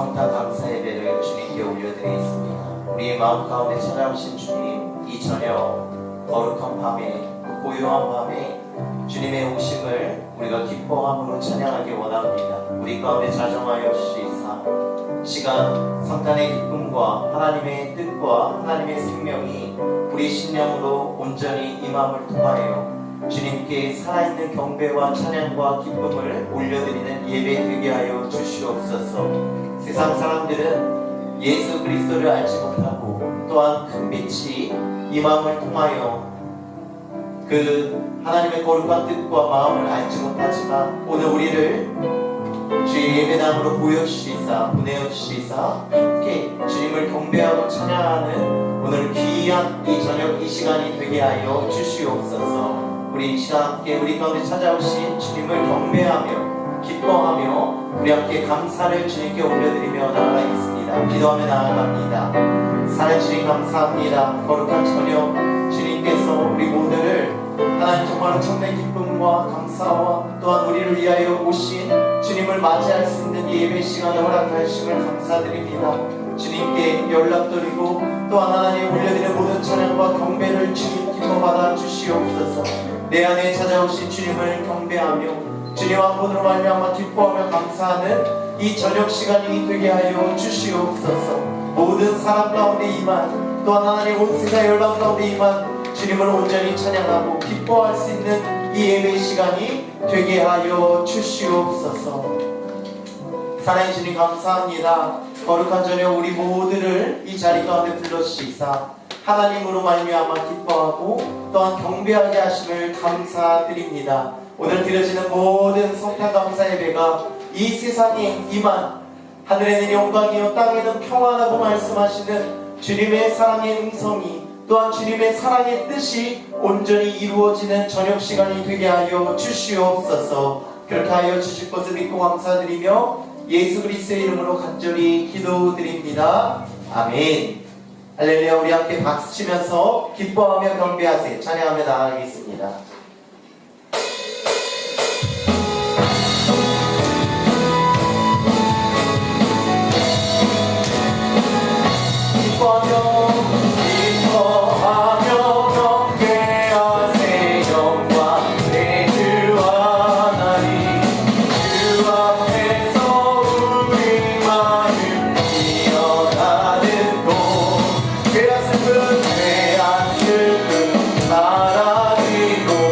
성탄 감사 예배를 주님께 올려드리겠습니다. 우리의 마음 가운데 찾아오신 주님, 이 저녁 거룩한 밤에, 그 고요한 밤에 주님의 오심을 우리가 기뻐함으로 찬양하기 원합니다. 우리 가운데 자정하여 주시사 시간 성탄의 기쁨과 하나님의 뜻과 하나님의 생명이 우리 심령으로 온전히 임함을 통하여 주님께 살아있는 경배와 찬양과 기쁨을 올려드리는 예배 되게 하여 주시옵소서. 세상 사람들은 예수 그리스도를 알지 못하고 또한 큰 빛이 임함을 통하여 그 하나님의 거룩한 뜻과 마음을 알지 못하지만 오늘 우리를 주의 예배당으로 보여주시사 보내어주시사 함께 주님을 경배하고 찬양하는 오늘 귀한 이 저녁 이 시간이 되게 하여 주시옵소서. 우리 이 시간 함께 우리 가운데 찾아오신 주님을 경배하며 기뻐하며 우리 함께 감사를 주님께 올려드리며 나아가겠습니다. 기도하며 나아갑니다. 사랑해 주님 감사합니다. 거룩한 저녁 주님께서 우리 모두를 하나님 정말로 참된 기쁨과 감사와 또한 우리를 위하여 오신 주님을 맞이할 수 있는 예배 시간을 허락하심을 감사드립니다. 주님께 연락드리고 또한 하나님 올려드리는 모든 찬양과 경배를 주님 기뻐 받아 주시옵소서. 내 안에 찾아오신 주님을 경배하며 주님 한 분으로 말미암아 기뻐하며 감사하는 이 저녁 시간이 되게 하여 주시옵소서. 모든 사람 가운데 임한 또한 하나님 온 세상 열방 가운데 임한 주님을 온전히 찬양하고 기뻐할 수 있는 이 예배 시간이 되게 하여 주시옵소서. 사랑해 주님 감사합니다. 거룩한 저녁 우리 모두를 이 자리 가운데 불러주시사 하나님으로 말미암아 기뻐하고 또한 경배하게 하심을 감사드립니다. 오늘 드려지는 모든 성탄 감사 예배가 이 세상에 임한 하늘에는 영광이요 땅에는 평안하고 말씀하시는 주님의 사랑의 음성이 또한 주님의 사랑의 뜻이 온전히 이루어지는 저녁 시간이 되게 하여 주시옵소서. 그렇게 하여 주실 것을 믿고 감사드리며 예수 그리스도의 이름으로 간절히 기도드립니다. 아멘. 할렐루야. 우리 함께 박수 치면서 기뻐하며 경배하세요. 찬양하며 나아가겠습니다. 사라지고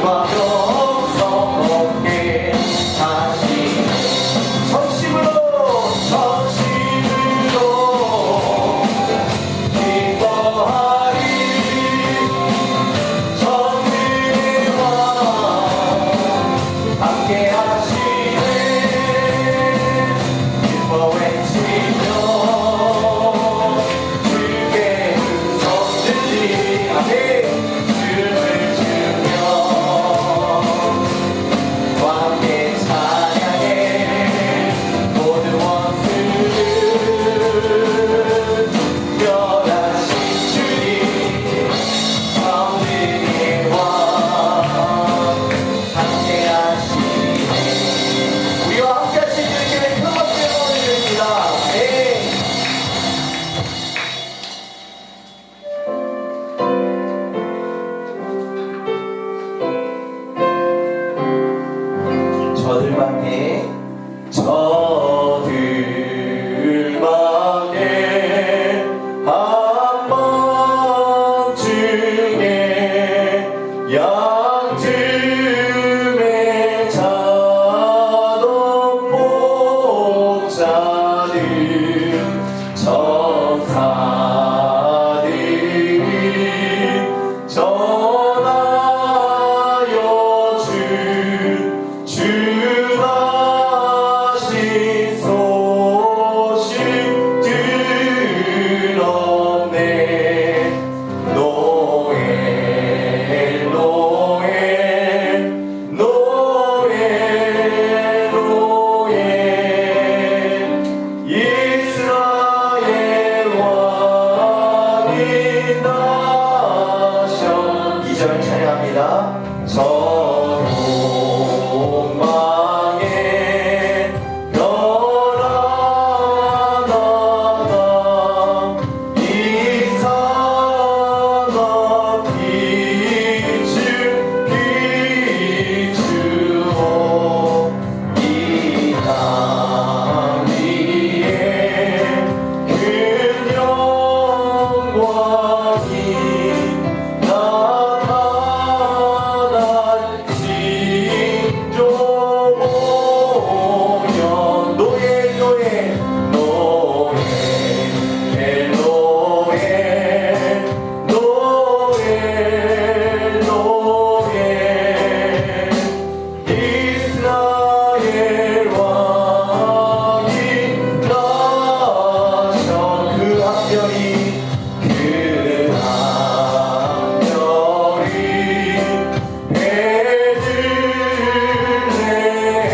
주와 영성 높게 하시네. 전심으로 기뻐하리. 전능의 왕 함께 하시네. 기뻐 외치며 주께 두 손 들리. 아멘. 춤을 추며 함께 찬양해. 모든 원수를 멸하신 주님 전능의 왕 함께 하시네. 우리와 함께 하신 주님께 큰 박수의 영광을 드립니다. 네. 저들밖에 한 번중에 양틈에 자던 목자들 천사들이 전하여 주나신 소식 들었네. 노엘 노엘 노엘 노엘 이스라엘 왕이 나셔. 2절 찬양합니다. 저롱망에 변화나다 이상한 빛을 비추어 이 땅 위에 큰 영광이 나타날지 좀 모여. 노예 노예 노예 노예 노예 노예 이스라엘 왕이 나셔. 그 한별이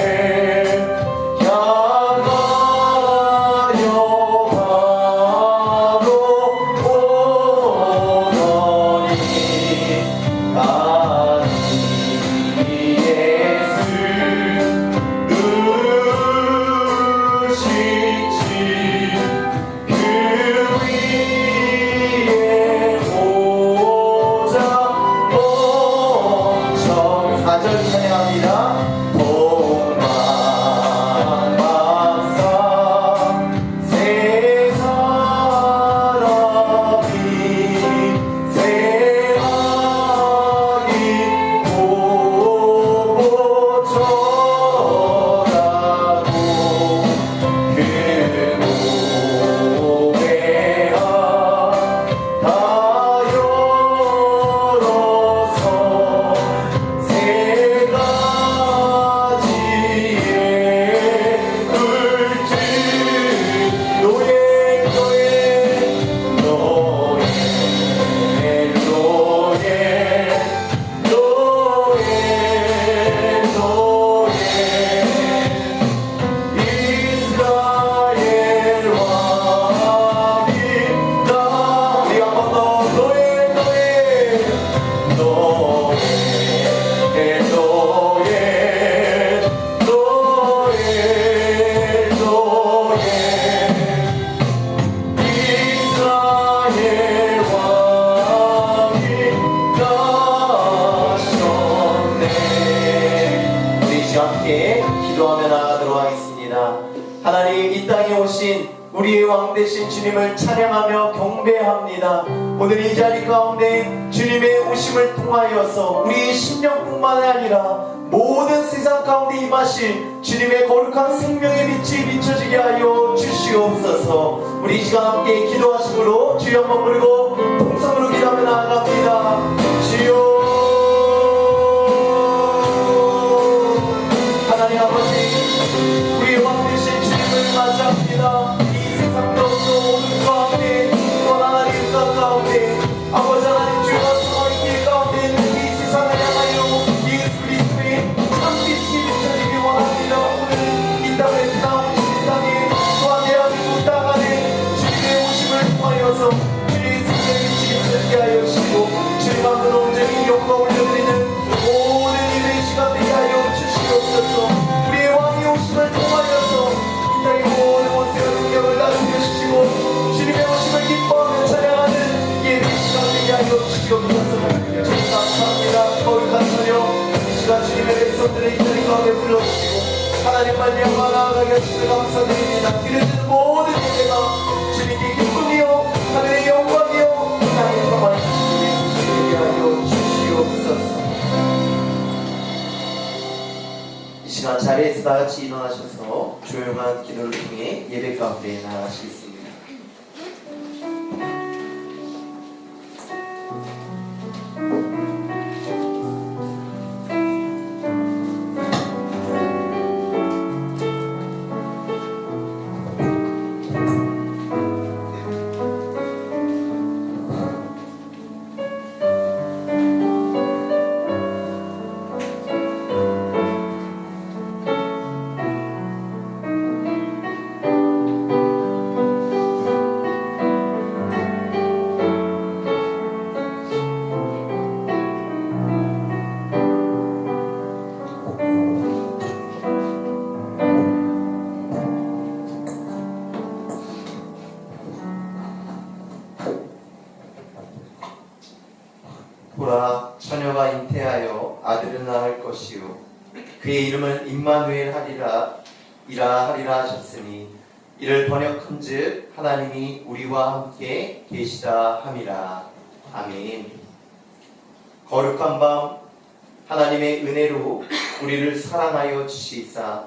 베들레헴 향하여 바로 오더니 아니 예수 누시지 그 위에 보자 엄청. 4절 찬양합니다. 동방박사 세 사람이 세하기 보고 절하고 그 모래야 다 열어서 세 가지의 물질 노예 노예 노예 노예 노예 노예 이스라엘 왕이 나. 우리 한 번 더 노예 노예 노예 노예 노예 노예 이스라엘 왕이 나셨네. 우리 함께 기도하며 나가도록 하겠습니다. 하나님, 이 땅에 오신 우리의 왕 되신 주님을 찬양하며 경배합니다. 오늘 이 자리 가운데 주님의 오심을 통하여서 우리의 심령뿐만 아니라 모든 세상 가운데 임하신 주님의 거룩한 생명의 빛이 비춰지게 하여 주시옵소서. 우리 이 시간 함께 기도하심으로 주여 한번 부르고 통성으로 기도하며 나아갑니다. 주여, 하나님 아버지, 우리 왕 되신 주님을 맞이합니다. 이 세상 가운데 가운데 또 하나님 가운데 아버지 하나님 주여 성화의 길 가운데 있는 이 세상을 향하여 예수 그리스도의 참빛이 비춰지기 원합니다. 오늘 이 땅에 나오신 이 땅에 또한 대한민국 땅 안에 주님의 오심을 통하여서 주님의 생명의 빛이 비춰지게 하여 주시고 주님 앞으로 온전히 영광을 올려드리는 모든 일의 시간 되게 하여 주시옵소서. 우리의 왕의 오심을 통하여서 이 땅의 모든 원수의 능력을 다스려 주시고 주님의 오심을 기뻐하며 찬양하는 예배 시간 되게 하여 주시옵소서. 주님 감사합니다. 거룩한 저녁 이 시간 주님의 백성들의 이 자리 가운데 불러주시고 하나님 말미암아 나아가게 하시며 감사드립니다. 드려지는 모든 예배가 주님께 기쁨이요 하늘의 영광이요 땅의 평안이 되게 하여 주시옵소서. 이 시간 자리에서 다 같이 일어나셔서 조용한 기도를 통해 예배 가운데 나아가시겠습니다. 보라, 처녀가 잉태하여 아들을 낳을 것이요 그의 이름을 임마누엘 하리라 하셨으니 이를 번역한즉 하나님이 우리와 함께 계시다 함이라. 아멘. 거룩한 밤 하나님의 은혜로 우리를 사랑하여 주시사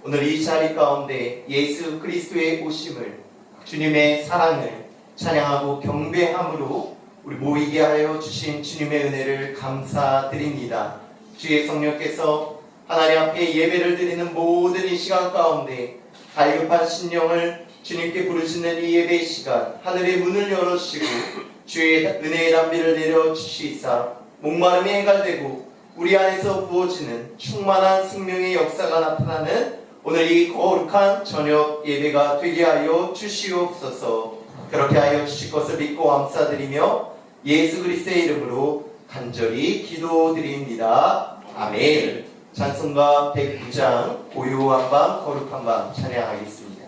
오늘 이 자리 가운데 예수 그리스도의 오심을 주님의 사랑을 찬양하고 경배함으로 우리 모이게 하여 주신 주님의 은혜를 감사드립니다. 주의 성령께서 하나님 앞에 예배를 드리는 모든 이 시간 가운데 갈급한 심령을 주님께 부르시는 이 예배의 시간 하늘의 문을 열어주시고 주의 은혜의 담비를 내려주시사 목마름이 해갈되고 우리 안에서 부어지는 충만한 생명의 역사가 나타나는 오늘 이 거룩한 저녁 예배가 되게 하여 주시옵소서. 그렇게 하여 주실 것을 믿고 감사드리며 예수 그리스도의 이름으로 간절히 기도드립니다. 아멘. 찬송가 109장 고요한 밤 거룩한 밤 찬양하겠습니다.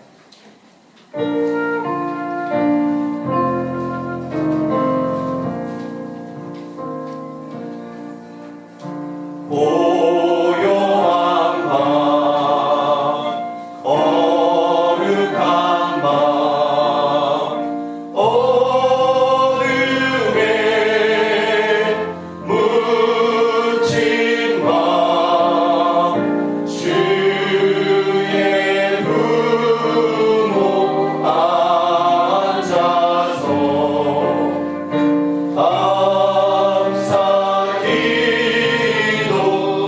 감사 기도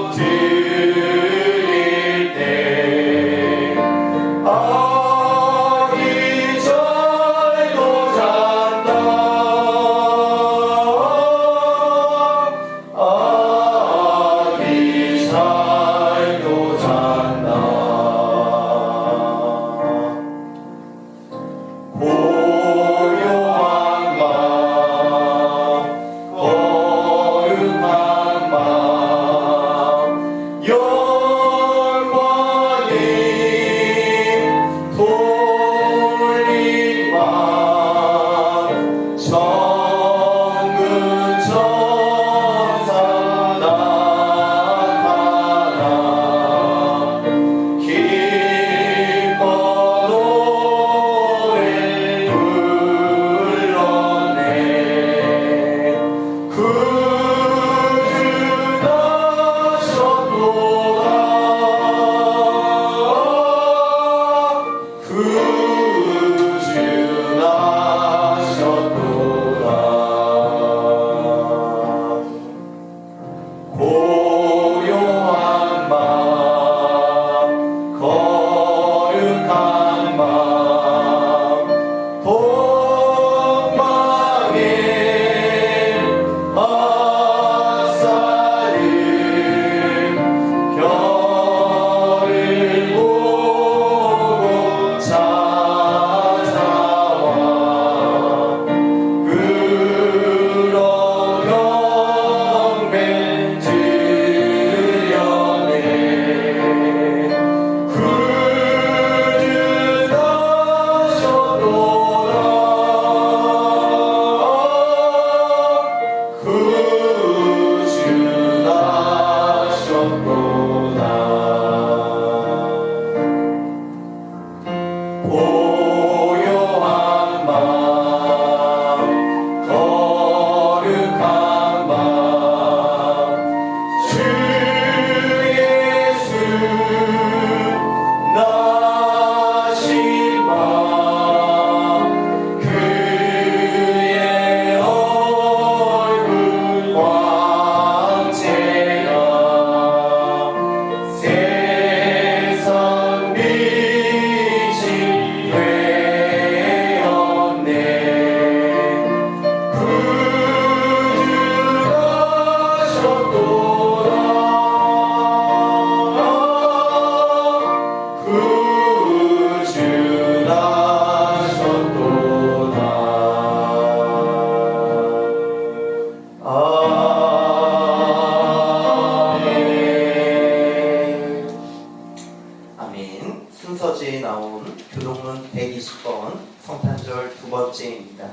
번째에 나온 교동문 120번 성탄절 두 번째입니다.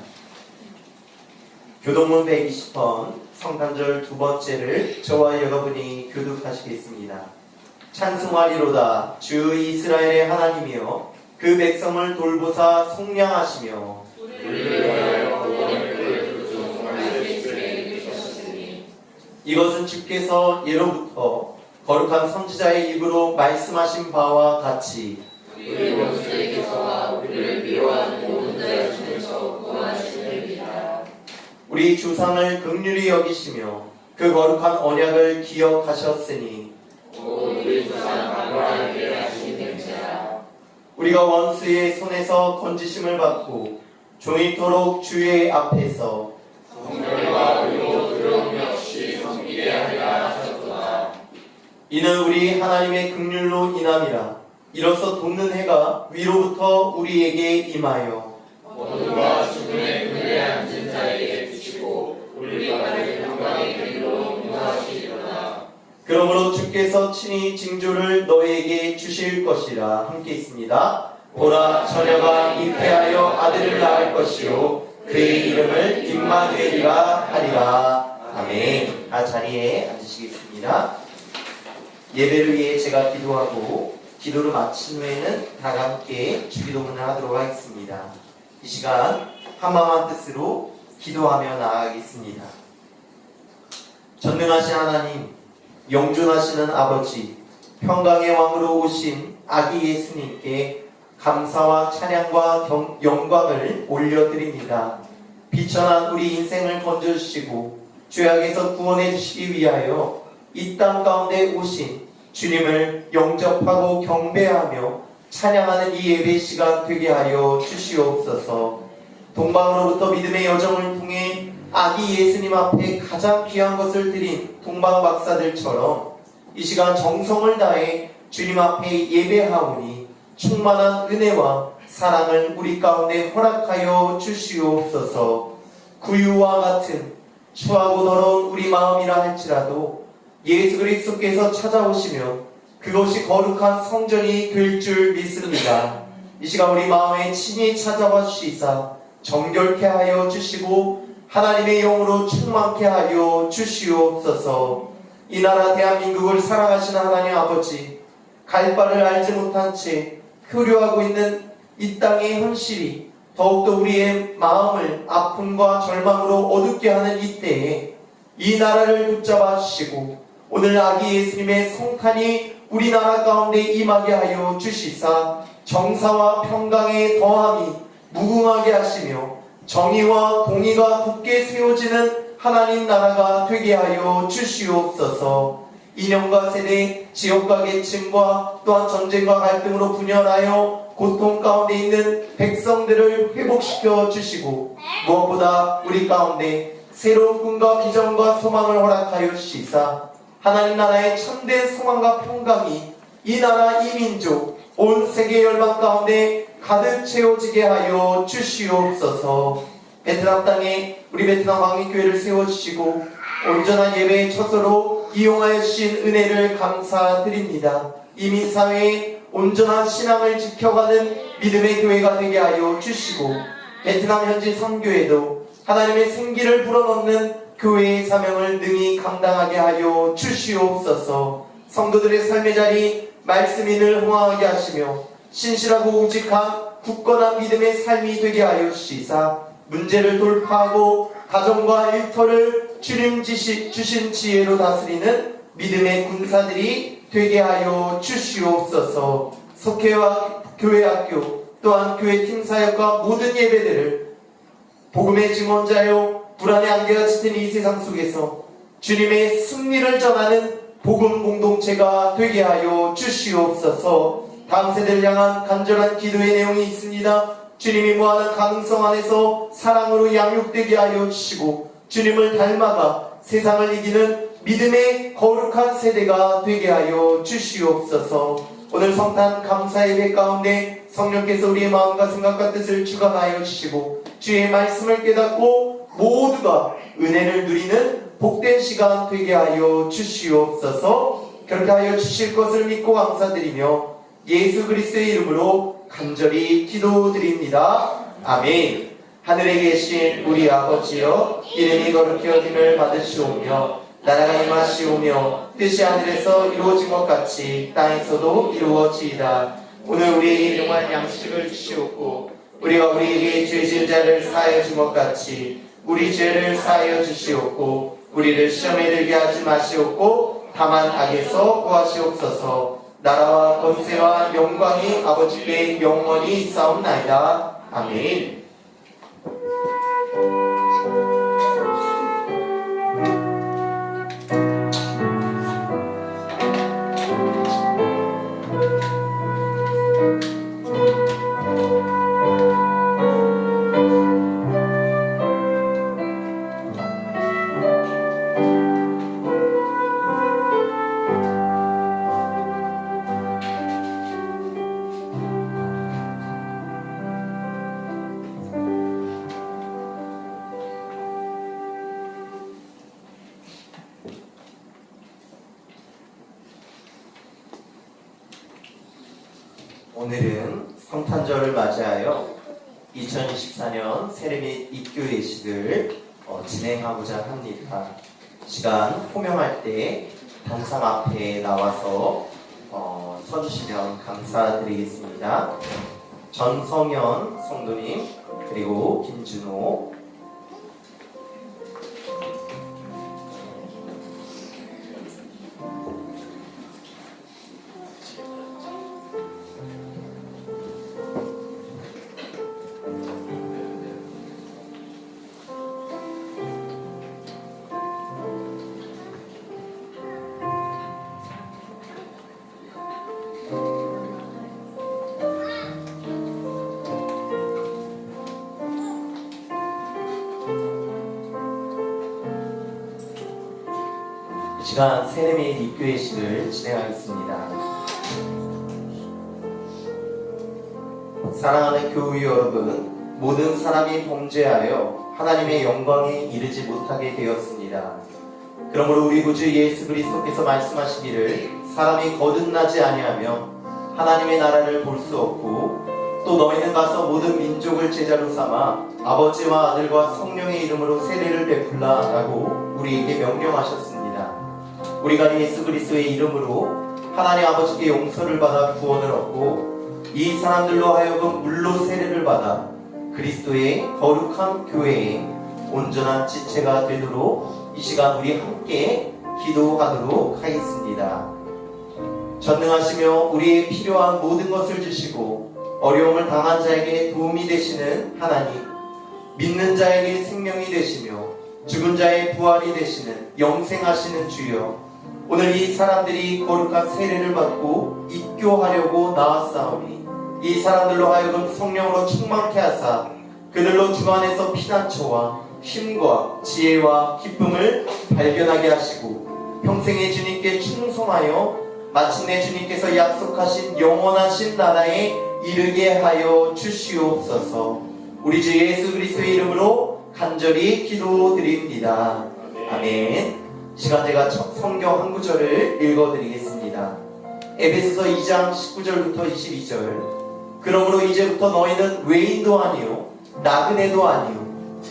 교동문 120번 성탄절 두 번째를 저와 여러분이 교독하시겠습니다. 찬송하리로다 주 이스라엘의 하나님이여 그 백성을 돌보사 속량하시며 이것은 주께서 예로부터 거룩한 선지자의 입으로 말씀하신 바와 같이 우리의 원수에게서와 우리를 미워하는 모든 자의 손에서 구원하시느니라. 우리 조상을 긍휼히 여기시며 그 거룩한 언약을 기억하셨으니 우리 조상 아브라함에게 하신 맹세라. 우리가 원수의 손에서 건지심을 받고 종일토록 주의 앞에서 성결과 의로 두려움 없이 섬기게 하리라 하셨도다. 이는 우리 하나님의 긍휼로 인함이라. 이로써 돋는 해가 위로부터 우리에게 임하여 어둠과 죽음의 그늘에 앉은 자에게 비치고 우리 발을 영광의 길로 인도하시리로다. 그러므로 주께서 친히 징조를 너희에게 주실 것이라. 함께 있습니다. 보라 처녀가 잉태하여 아들을 낳을 것이요 그의 이름을 임마누엘이라 하리라. 아멘. 자리에 앉으시겠습니다. 예배를 위해 제가 기도하고 기도를 마친 후에는 다 함께 주기도문을 하도록 하겠습니다. 이 시간 한마음 뜻으로 기도하며 나아가겠습니다. 전능하신 하나님, 영존하시는 아버지, 평강의 왕으로 오신 아기 예수님께 감사와 찬양과 영광을 올려드립니다. 비천한 우리 인생을 건져주시고 죄악에서 구원해 주시기 위하여 이 땅 가운데 오신 주님을 영접하고 경배하며 찬양하는 이 예배 시간 되게 하여 주시옵소서. 동방으로부터 믿음의 여정을 통해 아기 예수님 앞에 가장 귀한 것을 드린 동방 박사들처럼 이 시간 정성을 다해 주님 앞에 예배하오니 충만한 은혜와 사랑을 우리 가운데 허락하여 주시옵소서. 구유와 같은 추하고 더러운 우리 마음이라 할지라도 예수 그리스도께서 찾아오시면 그것이 거룩한 성전이 될 줄 믿습니다. 이 시간 우리 마음에 친히 찾아와 주시사 정결케 하여 주시고 하나님의 영으로 충만케 하여 주시옵소서. 이 나라 대한민국을 사랑하시는 하나님 아버지, 갈 바를 알지 못한 채 표류하고 있는 이 땅의 현실이 더욱더 우리의 마음을 아픔과 절망으로 어둡게 하는 이때에 이 나라를 붙잡아 주시고 오늘 아기 예수님의 성탄이 우리나라 가운데 임하게 하여 주시사 정사와 평강의 더함이 무궁하게 하시며 정의와 공의가 굳게 세워지는 하나님 나라가 되게 하여 주시옵소서. 이념과 세대, 지역과 계층과 또한 전쟁과 갈등으로 분열하여 고통 가운데 있는 백성들을 회복시켜 주시고 무엇보다 우리 가운데 새로운 꿈과 비전과 소망을 허락하여 주시사 하나님 나라의 참된 소망과 평강이 이 나라 이 민족 온 세계 열방 가운데 가득 채워지게 하여 주시옵소서. 베트남 땅에 우리 베트남 왕립교회를 세워주시고 온전한 예배의 처소로 이용하여 주신 은혜를 감사드립니다. 이민사회에 온전한 신앙을 지켜가는 믿음의 교회가 되게 하여 주시고 베트남 현지 선교회도 하나님의 생기를 불어넣는 교회의 사명을 능히 감당하게 하여 주시옵소서. 성도들의 삶의 자리 말씀이 늘 흥황하게 하시며 신실하고 우직한 굳건한 믿음의 삶이 되게 하여 주시사 문제를 돌파하고 가정과 일터를 주님 주신 지혜로 다스리는 믿음의 군사들이 되게 하여 주시옵소서. 석회와 교회학교 또한 교회 팀사역과 모든 예배들을 복음의 증언자요 불안의 안개가 짙은 이 세상 속에서 주님의 승리를 전하는 복음 공동체가 되게 하여 주시옵소서. 다음 세대를 향한 간절한 기도의 내용이 있습니다. 주님이 무한한 가능성 안에서 사랑으로 양육되게 하여 주시고 주님을 닮아가 세상을 이기는 믿음의 거룩한 세대가 되게 하여 주시옵소서. 오늘 성탄 감사 예배 가운데 성령께서 우리의 마음과 생각과 뜻을 주관하여 주시고 주의 말씀을 깨닫고 모두가 은혜를 누리는 복된 시간 되게 하여 주시옵소서. 그렇게 하여 주실 것을 믿고 감사드리며 예수 그리스도의 이름으로 간절히 기도드립니다. 아멘. 하늘에 계신 우리 아버지여, 이름이 거룩히 여김을 받으시오며 나라가 임하시오며 뜻이 하늘에서 이루어진 것 같이 땅에서도 이루어지이다. 오늘 우리에게 일용할 양식을 주시옵고 우리가 우리에게 죄 지은 자를 사하여 준 것 같이 우리 죄를 사하여 주시옵고 우리를 시험에 들게 하지 마시옵고 다만 악에서 구하시옵소서. 나라와 권세와 영광이 아버지께 영원히 있사옵나이다. 아멘. 오늘은 성탄절을 맞이하여 2024년 세례 및 입교 예식을 진행하고자 합니다. 시간 호명할 때 단상 앞에 나와서 서주시면 감사드리겠습니다. 전성현 성도님, 그리고 김준호, 이 시간 세례 및 입교 예식을 진행하겠습니다. 사랑하는 교우 여러분, 모든 사람이 범죄하여 하나님의 영광에 이르지 못하게 되었습니다. 그러므로 우리 구주 예수 그리스도께서 말씀하시기를 사람이 거듭나지 아니하며 하나님의 나라를 볼 수 없고 또 너희는 가서 모든 민족을 제자로 삼아 아버지와 아들과 성령의 이름으로 세례를 베풀라 라고 우리에게 명령하셨습니다. 우리가 예수 그리스도의 이름으로 하나님 아버지께 용서를 받아 구원을 얻고 이 사람들로 하여금 물로 세례를 받아 그리스도의 거룩한 교회에 온전한 지체가 되도록 이 시간 우리 함께 기도하도록 하겠습니다. 전능하시며 우리의 필요한 모든 것을 주시고 어려움을 당한 자에게 도움이 되시는 하나님, 믿는 자에게 생명이 되시며 죽은 자의 부활이 되시는 영생하시는 주여, 오늘 이 사람들이 거룩한 세례를 받고 입교하려고 나왔사오니 이 사람들로 하여금 성령으로 충만케 하사 그들로 주 안에서 피난처와 힘과 지혜와 기쁨을 발견하게 하시고 평생의 주님께 충성하여 마침내 주님께서 약속하신 영원하신 나라에 이르게 하여 주시옵소서. 우리 주 예수 그리스도의 이름으로 간절히 기도드립니다. 아멘. 시간 제가 성경 한 구절을 읽어드리겠습니다. 에베소서 2장 19절부터 22절. 그러므로 이제부터 너희는 외인도 아니요 나그네도 아니요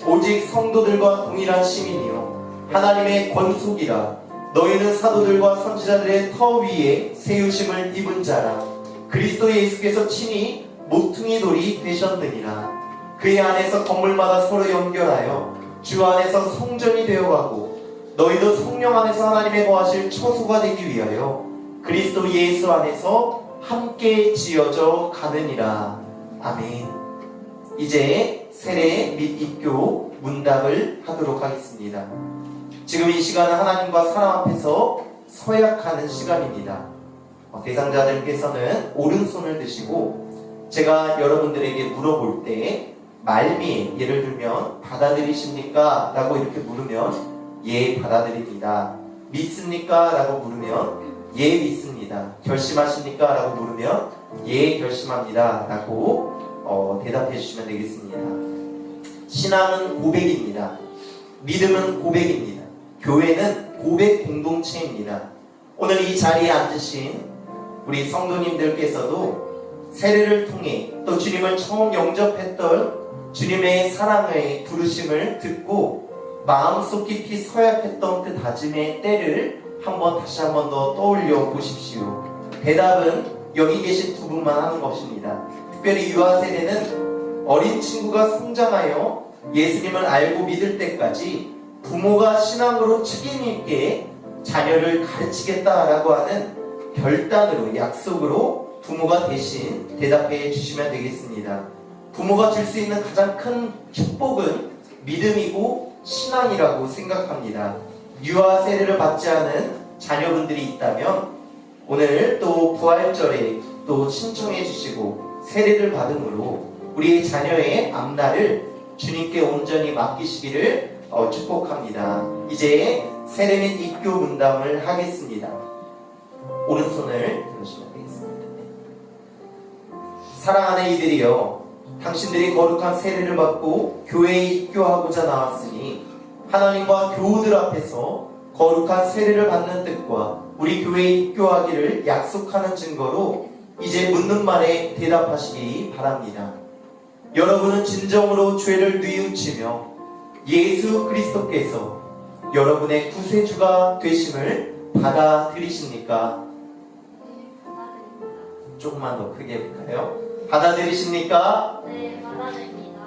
오직 성도들과 동일한 시민이요 하나님의 권속이라. 너희는 사도들과 선지자들의 터 위에 세우심을 입은 자라. 그리스도 예수께서 친히 모퉁이 돌이 되셨느니라. 그의 안에서 건물마다 서로 연결하여 주 안에서 성전이 되어가고 너희도 성령 안에서 하나님의 거하실 처소가 되기 위하여 그리스도 예수 안에서 함께 지어져 가느니라. 아멘. 이제 세례 및 입교 문답을 하도록 하겠습니다. 지금 이 시간은 하나님과 사람 앞에서 서약하는 시간입니다. 대상자들께서는 오른손을 드시고 제가 여러분들에게 물어볼 때 말미에, 예를 들면 받아들이십니까? 라고 이렇게 물으면 예, 받아들입니다. 믿습니까? 라고 물으면 예, 믿습니다. 결심하십니까? 라고 물으면 예, 결심합니다. 라고 대답해 주시면 되겠습니다. 신앙은 고백입니다. 믿음은 고백입니다. 교회는 고백 공동체입니다. 오늘 이 자리에 앉으신 우리 성도님들께서도 세례를 통해 또 주님을 처음 영접했던 주님의 사랑의 부르심을 듣고 마음속 깊이 서약했던 그 다짐의 때를 다시 한번 더 떠올려 보십시오. 대답은 여기 계신 두 분만 하는 것입니다. 특별히 유아 세대는 어린 친구가 성장하여 예수님을 알고 믿을 때까지 부모가 신앙으로 책임있게 자녀를 가르치겠다라고 하는 결단으로, 약속으로 부모가 대신 대답해 주시면 되겠습니다. 부모가 줄 수 있는 가장 큰 축복은 믿음이고 신앙이라고 생각합니다. 유아 세례를 받지 않은 자녀분들이 있다면 오늘 또 부활절에 또 신청해 주시고 세례를 받음으로 우리의 자녀의 앞날을 주님께 온전히 맡기시기를 축복합니다. 이제 세례 및 입교 문담을 하겠습니다. 오른손을 들으시면 되겠습니다. 사랑하는 이들이여, 당신들이 거룩한 세례를 받고 교회에 입교하고자 나왔으니 하나님과 교우들 앞에서 거룩한 세례를 받는 뜻과 우리 교회에 입교하기를 약속하는 증거로 이제 묻는 말에 대답하시기 바랍니다. 여러분은 진정으로 죄를 뉘우치며 예수 그리스도께서 여러분의 구세주가 되심을 받아들이십니까? 조금만 더 크게 해볼까요? 받아들이십니까? 네, 받아들입니다.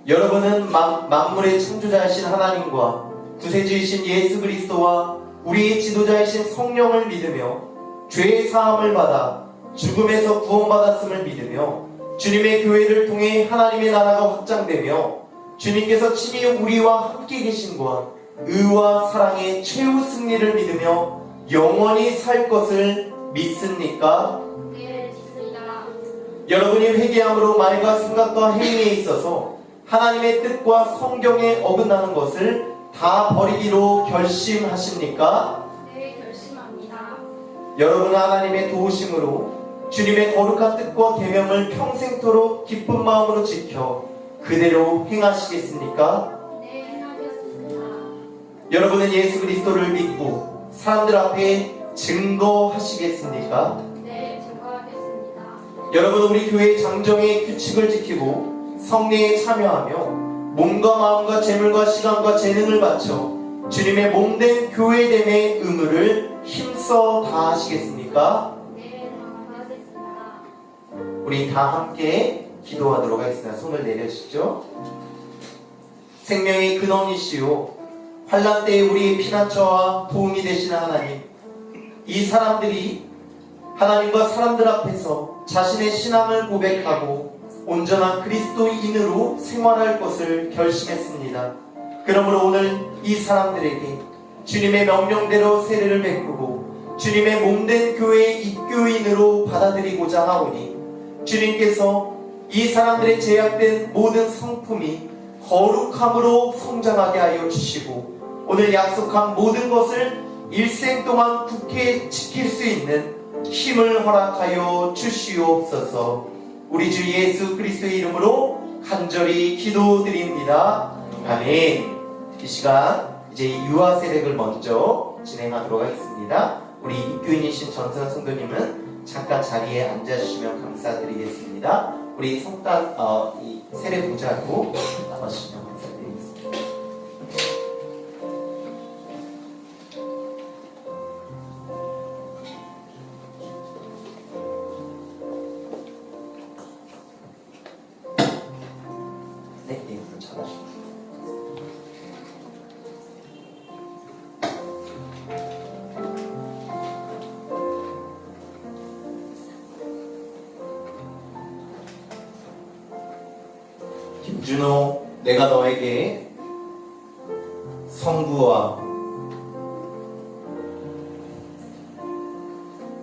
여러분은 만물의 창조자이신 하나님과 구세주이신 예수 그리스도와 우리의 지도자이신 성령을 믿으며 죄의 사함을 받아 죽음에서 구원받았음을 믿으며 주님의 교회를 통해 하나님의 나라가 확장되며 주님께서 친히 우리와 함께 계심과 의와 사랑의 최후 승리를 믿으며 영원히 살 것을 믿습니까? 네, 믿습니다. 여러분이 회개함으로 말과 생각과 행위에 있어서 하나님의 뜻과 성경에 어긋나는 것을 다 버리기로 결심하십니까? 네, 결심합니다. 여러분은 하나님의 도우심으로 주님의 거룩한 뜻과 계명을 평생토록 기쁜 마음으로 지켜 그대로 행하시겠습니까? 네, 행하겠습니다. 여러분은 예수 그리스도를 믿고 사람들 앞에 증거하시겠습니까? 네, 증거하겠습니다. 여러분은 우리 교회의 장정의 규칙을 지키고 성례에 참여하며 몸과 마음과 재물과 시간과 재능을 바쳐 주님의 몸된 교회됨의 의무를 힘써 다하시겠습니까? 네, 하겠습니다. 우리 다 함께 기도하도록 하겠습니다. 손을 내려주시죠. 생명의 근원이시오, 환난 때에 우리의 피난처와 도움이 되시는 하나님, 이 사람들이 하나님과 사람들 앞에서 자신의 신앙을 고백하고 온전한 그리스도인으로 생활할 것을 결심했습니다. 그러므로 오늘 이 사람들에게 주님의 명령대로 세례를 베푸고 주님의 몸된 교회의 입교인으로 받아들이고자 하오니 주님께서 이 사람들의 제약된 모든 성품이 거룩함으로 성장하게 하여 주시고 오늘 약속한 모든 것을 일생 동안 굳게 지킬 수 있는 힘을 허락하여 주시옵소서. 우리 주 예수 그리스도의 이름으로 간절히 기도드립니다. 아멘. 이 시간 이제 유아 세례를 먼저 진행하도록 하겠습니다. 우리 입교인이신 전선 성도님은 잠깐 자리에 앉아주시면 감사드리겠습니다. 우리 성단 이 세례 보자고 나와주시면 감사드리겠습니다. 네, 네, 잘하십니다. 김준호, 내가 너에게 성부와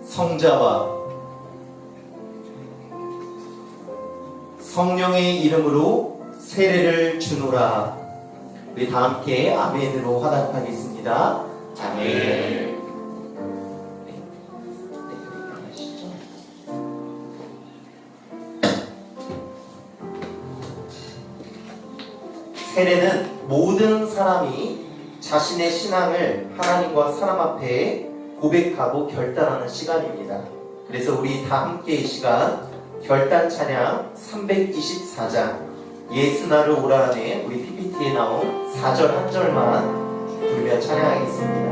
성자와 성령의 이름으로 세례를 주노라. 우리 다 함께 아멘으로 화답하겠습니다. 아멘. 세례는 모든 사람이 자신의 신앙을 하나님과 사람 앞에 고백하고 결단하는 시간입니다. 그래서 우리 다 함께 이 시간 결단 찬양 324장 예수 나를 오라 안에 우리 PPT에 나온 4절 한 절만 부르며 찬양하겠습니다.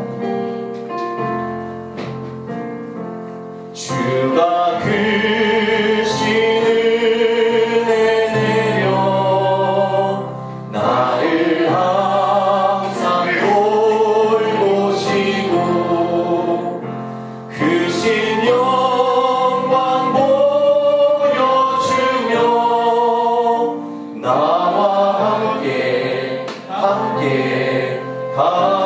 주가 크신 은혜 내려 나를 항상 돌보시고 크신 영광 보여주며 나와 함께 가시네.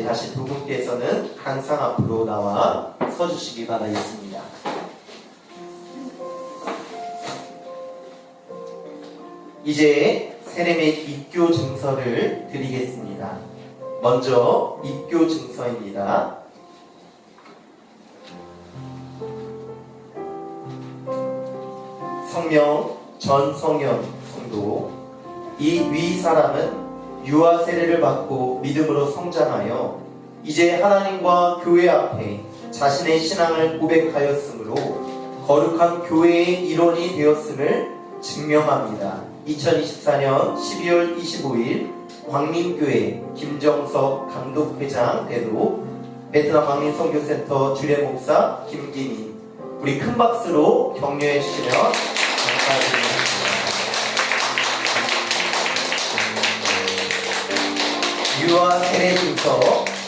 다시 두 분께서는 항상 앞으로 나와 서주시기 바라겠습니다. 이제 세례의 입교 증서를 드리겠습니다. 먼저 입교 증서입니다. 성명 전성현 성도. 이 위 사람은 유아 세례를 받고 믿음으로 성장하여 이제 하나님과 교회 앞에 자신의 신앙을 고백하였으므로 거룩한 교회의 일원이 되었음을 증명합니다. 2024년 12월 25일 광림교회 김정석 감독회장 대로 베트남 광림선교센터 주례목사 김기민, 우리 큰 박수로 격려해 주시면 감사드립니다. 유아 세례 증서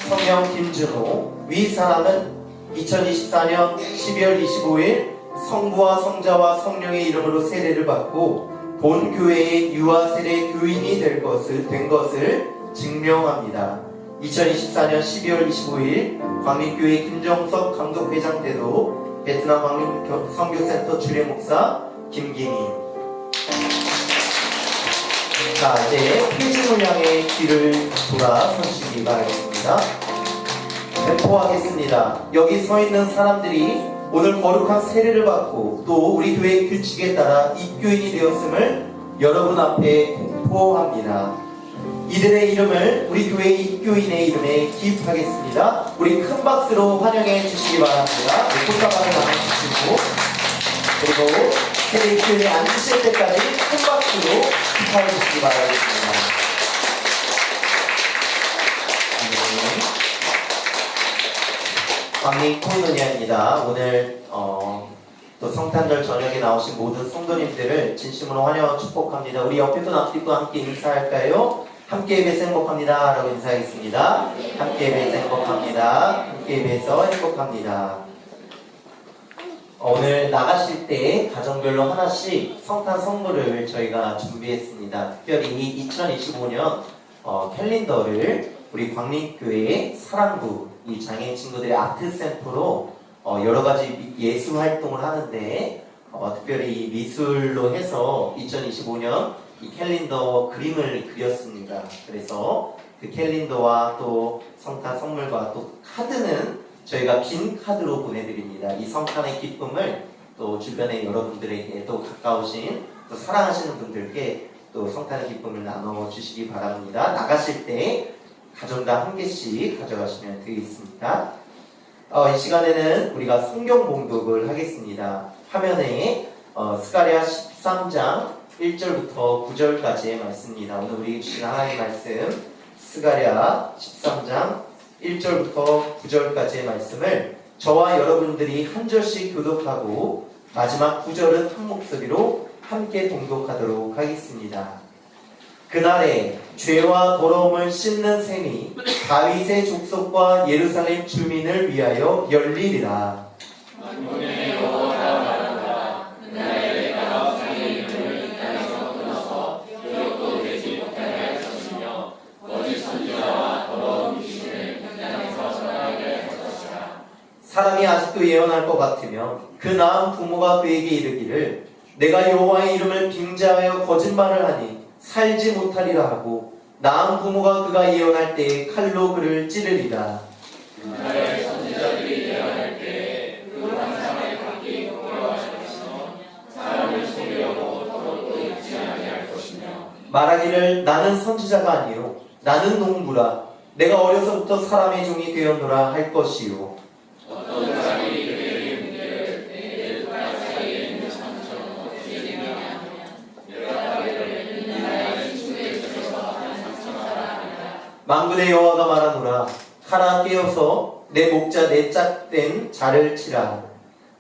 성명 김준호. 위 사람은 2024년 12월 25일 성부와 성자와 성령의 이름으로 세례를 받고 본 교회의 유아 세례 교인이 된 것을 증명합니다. 2024년 12월 25일 광림교회 김정석 감독회장 대도 베트남 광림 선교센터 주례목사 김기민. 자, 이제 필진을 향해 귀를 돌아서시기 바라겠습니다. 배포하겠습니다. 여기 서 있는 사람들이 오늘 거룩한 세례를 받고 또 우리 교회의 규칙에 따라 입교인이 되었음을 여러분 앞에 공포합니다. 이들의 이름을 우리 교회 입교인의 이름에 기입하겠습니다. 우리 큰 박수로 환영해 주시기 바랍니다. 꽃다발을 나눠주시고, 그리고 세례 입교인이 앉으실 때까지 큰 박수로 축하해 주시기 바라겠습니다. 광림 코이노니아입니다. 오늘 또 성탄절 저녁에 나오신 모든 성도님들을 진심으로 환영하고 축복합니다. 우리 옆에 분 앞뒤 분 함께 인사할까요? 함께 예배해서 행복합니다 라고 인사하겠습니다. 함께 예배해서 행복합니다. 함께 예배해서 행복합니다. 오늘 나가실 때 가정별로 하나씩 성탄 선물을 저희가 준비했습니다. 특별히 2025년 캘린더를 우리 광림교회의 사랑부 이 장애인 친구들의 아트센터로 여러 가지 예술 활동을 하는데 특별히 미술로 해서 2025년 이 캘린더 그림을 그렸습니다. 그래서 그 캘린더와 또 성탄 선물과 또 카드는 저희가 긴 카드로 보내드립니다. 이 성탄의 기쁨을 또 주변의 여러분들에게 또 가까우신 또 사랑하시는 분들께 또 성탄의 기쁨을 나눠주시기 바랍니다. 나가실 때 가정당 한 개씩 가져가시면 되겠습니다. 이 시간에는 우리가 성경 봉독을 하겠습니다. 화면에 스가랴 13장 1절부터 9절까지의 말씀입니다. 오늘 우리 주신 하나님의 말씀 스가랴 13장 1절부터 9절까지의 말씀을 저와 여러분들이 한 절씩 교독하고 마지막 9절은 한 목소리로 함께 봉독하도록 하겠습니다. 그날에 죄와 더러움을 씻는 샘이 다윗의 족속과 예루살렘 주민을 위하여 열리리라. 사람이 아직도 예언할 것 같으면 그 낳은 부모가 그에게 이르기를 내가 여호와의 이름을 빙자하여 거짓말을 하니 살지 못하리라 하고 낳은 부모가 그가 예언할 때에 칼로 그를 찌르리라. 나의 선지자들이 예언할 때에 그 환상의 각기 공명하셨으며 사람을 속이려고 더럽고 읽지 아니할 것이며 말하기를 나는 선지자가 아니요 나는 농부라 내가 어려서부터 사람의 종이 되었노라 할 것이요. 어떤 사람이 그에게 이르기를 내 발 사이에 있는 상처는 어찌 되냐 내가 가리를 나의 춤에 있어서 한 상처가 아니라 만군의 여호와가 말하노라 가라 깨어서 내 목자 내 짝된 자를 치라.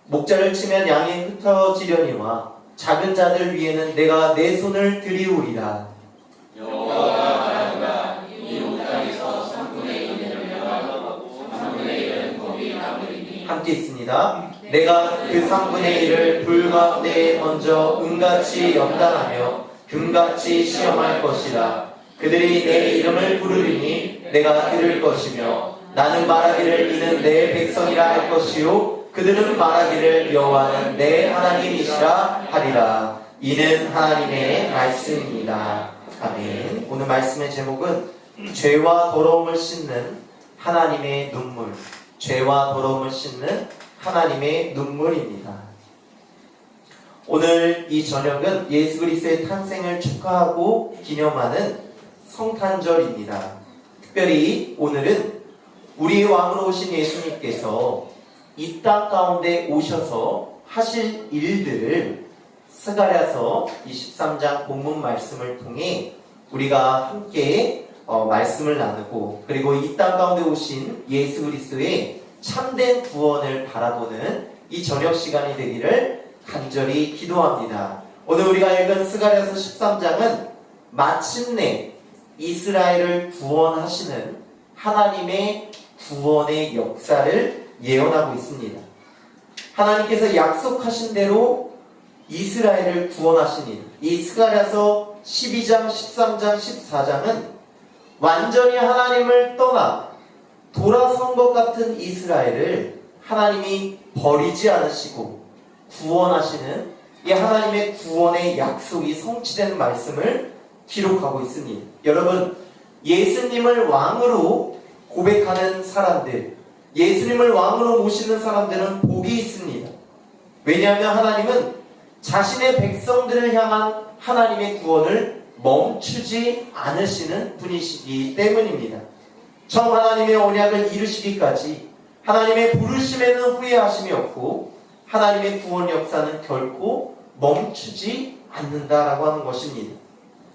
목자를 치면 양이 흩어지려니와 작은 자들 위에는 내가 내 손을 들이우리라. 여호와가 말한다 이 목장에서 3분의 1을 멸하고 3분의 1은 거기 남으리니 함께 있습니다. 내가 그 3분의 1을 불 가운데에 던져 은같이 연단하며 금같이 시험할 것이라. 그들이 내 이름을 부르리니 내가 들을 것이며 나는 말하기를 이는 내 백성이라 할 것이요 그들은 말하기를 여호와는 내 하나님이시라 하리라. 이는 하나님의 말씀입니다. 아멘. 오늘 말씀의 제목은 죄와 더러움을 씻는 하나님의 눈물, 죄와 더러움을 씻는 하나님의 눈물입니다. 오늘 이 저녁은 예수 그리스도의 탄생을 축하하고 기념하는 성탄절입니다. 특별히 오늘은 우리의 왕으로 오신 예수님께서 이 땅 가운데 오셔서 하실 일들을 스가랴서 23장 본문 말씀을 통해 우리가 함께 말씀을 나누고 그리고 이 땅 가운데 오신 예수 그리스도의 참된 구원을 바라보는 이 저녁 시간이 되기를 간절히 기도합니다. 오늘 우리가 읽은 스가랴서 13장은 마침내 이스라엘을 구원하시는 하나님의 구원의 역사를 예언하고 있습니다. 하나님께서 약속하신 대로 이스라엘을 구원하시니 이 스가랴서 12장, 13장, 14장은 완전히 하나님을 떠나 돌아선 것 같은 이스라엘을 하나님이 버리지 않으시고 구원하시는 이 하나님의 구원의 약속이 성취되는 말씀을 기록하고 있습니다. 여러분, 예수님을 왕으로 고백하는 사람들, 예수님을 왕으로 모시는 사람들은 복이 있습니다. 왜냐하면 하나님은 자신의 백성들을 향한 하나님의 구원을 멈추지 않으시는 분이시기 때문입니다. 처음 하나님의 언약을 이루시기까지 하나님의 부르심에는 후회하심이 없고 하나님의 구원 역사는 결코 멈추지 않는다라고 하는 것입니다.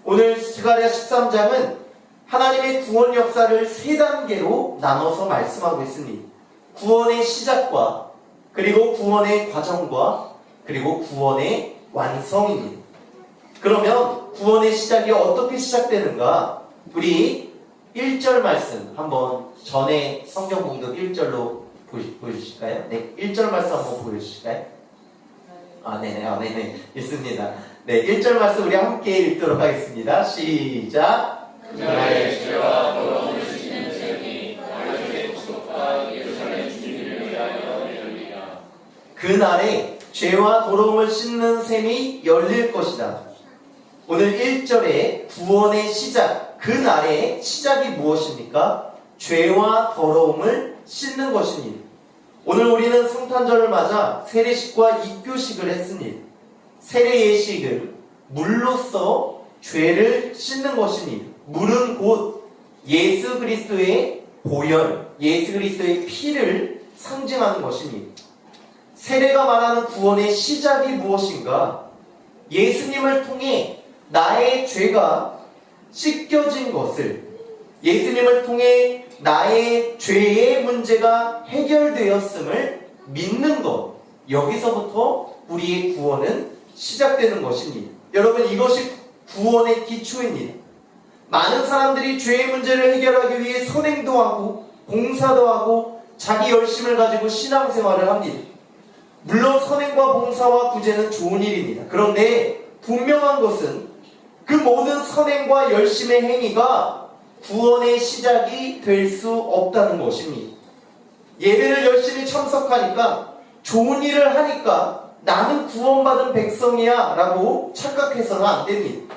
오늘 스가랴 13장은 하나님의 구원 역사를 세 단계로 나눠서 말씀하고 있습니다. 구원의 시작과 그리고 구원의 과정과 그리고 구원의 완성입니다. 그러면 구원의 시작이 어떻게 시작되는가? 우리 1절 말씀 한번 전에 성경 공독 1절로 보여주실까요? 네, 1절 말씀 한번 보여주실까요? 네네, 있습니다. 네, 1절 말씀 우리 함께 읽도록 하겠습니다. 시작! 그날의 죄와 더러움을 씻는 셈이 다윗의 구속과 예루살렘 주민을 위하여 열리라. 그날에 죄와 더러움을 씻는 셈이 열릴 것이다. 오늘 1절에 구원의 시작, 그날의 시작이 무엇입니까? 죄와 더러움을 씻는 것입니다. 오늘 우리는 성탄절을 맞아 세례식과 입교식을 했습니다. 세례 예식은 물로써 죄를 씻는 것입니다. 물은 곧 예수 그리스도의 보혈, 예수 그리스도의 피를 상징하는 것입니다. 세례가 말하는 구원의 시작이 무엇인가? 예수님을 통해 나의 죄가 씻겨진 것을, 예수님을 통해 나의 죄의 문제가 해결되었음을 믿는 것, 여기서부터 우리의 구원은 시작되는 것입니다. 여러분, 이것이 구원의 기초입니다. 많은 사람들이 죄의 문제를 해결하기 위해 선행도 하고 봉사도 하고 자기 열심을 가지고 신앙생활을 합니다. 물론 선행과 봉사와 구제는 좋은 일입니다. 그런데 분명한 것은 그 모든 선행과 열심의 행위가 구원의 시작이 될 수 없다는 것입니다. 예배를 열심히 참석하니까, 좋은 일을 하니까 나는 구원받은 백성이야 라고 착각해서는 안 됩니다.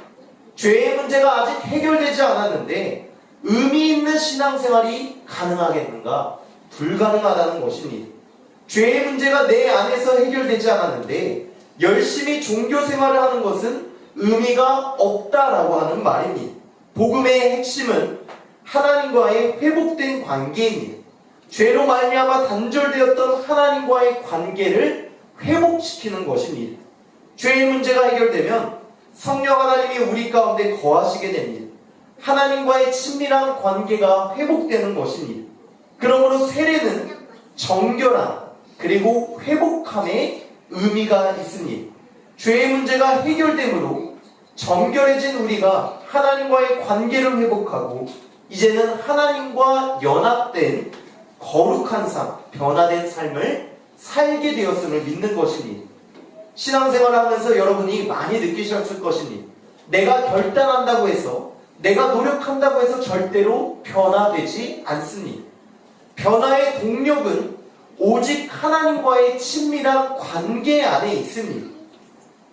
죄의 문제가 아직 해결되지 않았는데 의미 있는 신앙생활이 가능하겠는가? 불가능하다는 것입니다. 죄의 문제가 내 안에서 해결되지 않았는데 열심히 종교 생활을 하는 것은 의미가 없다라고 하는 말입니다. 복음의 핵심은 하나님과의 회복된 관계입니다. 죄로 말미암아 단절되었던 하나님과의 관계를 회복시키는 것입니다. 죄의 문제가 해결되면 성령 하나님이 우리 가운데 거하시게 됩니다. 하나님과의 친밀한 관계가 회복되는 것입니다. 그러므로 세례는 정결함 그리고 회복함의 의미가 있습니다. 죄의 문제가 해결되므로 정결해진 우리가 하나님과의 관계를 회복하고 이제는 하나님과 연합된 거룩한 삶, 변화된 삶을 살게 되었음을 믿는 것입니다. 신앙생활을 하면서 여러분이 많이 느끼셨을 것입니다. 내가 결단한다고 해서, 내가 노력한다고 해서 절대로 변화되지 않습니다. 변화의 동력은 오직 하나님과의 친밀한 관계 안에 있습니다.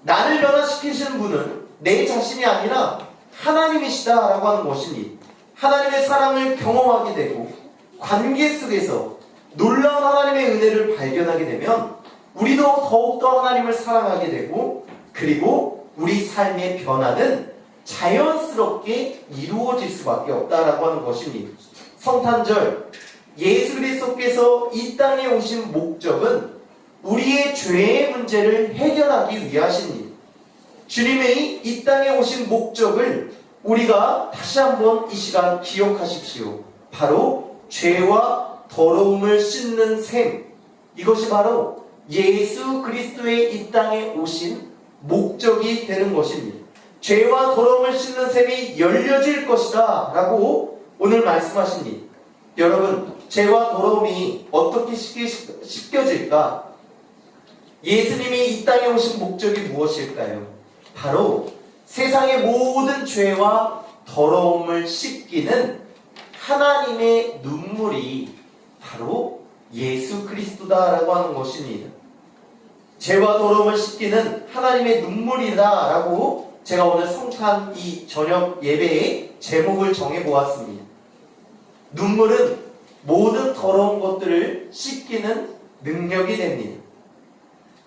나를 변화시키시는 분은 내 자신이 아니라 하나님이시다라고 하는 것입니다. 하나님의 사랑을 경험하게 되고 관계 속에서 놀라운 하나님의 은혜를 발견하게 되면 우리도 더욱더 하나님을 사랑하게 되고, 그리고 우리 삶의 변화는 자연스럽게 이루어질 수밖에 없다라고 하는 것입니다. 성탄절, 예수 그리스도께서 이 땅에 오신 목적은 우리의 죄의 문제를 해결하기 위하십니다. 주님의 이 땅에 오신 목적을 우리가 다시 한번 이 시간 기억하십시오. 바로 죄와 더러움을 씻는 셈, 이것이 바로 예수 그리스도의 이 땅에 오신 목적이 되는 것입니다. 죄와 더러움을 씻는 셈이 열려질 것이다 라고 오늘 말씀하십니다. 여러분, 죄와 더러움이 어떻게 씻겨질까? 예수님이 이 땅에 오신 목적이 무엇일까요? 바로 세상의 모든 죄와 더러움을 씻기는 하나님의 눈물이 바로 예수 그리스도다라고 하는 것입니다. 죄와 더러움을 씻기는 하나님의 눈물이다라고 제가 오늘 성탄 이 저녁 예배의 제목을 정해보았습니다. 눈물은 모든 더러운 것들을 씻기는 능력이 됩니다.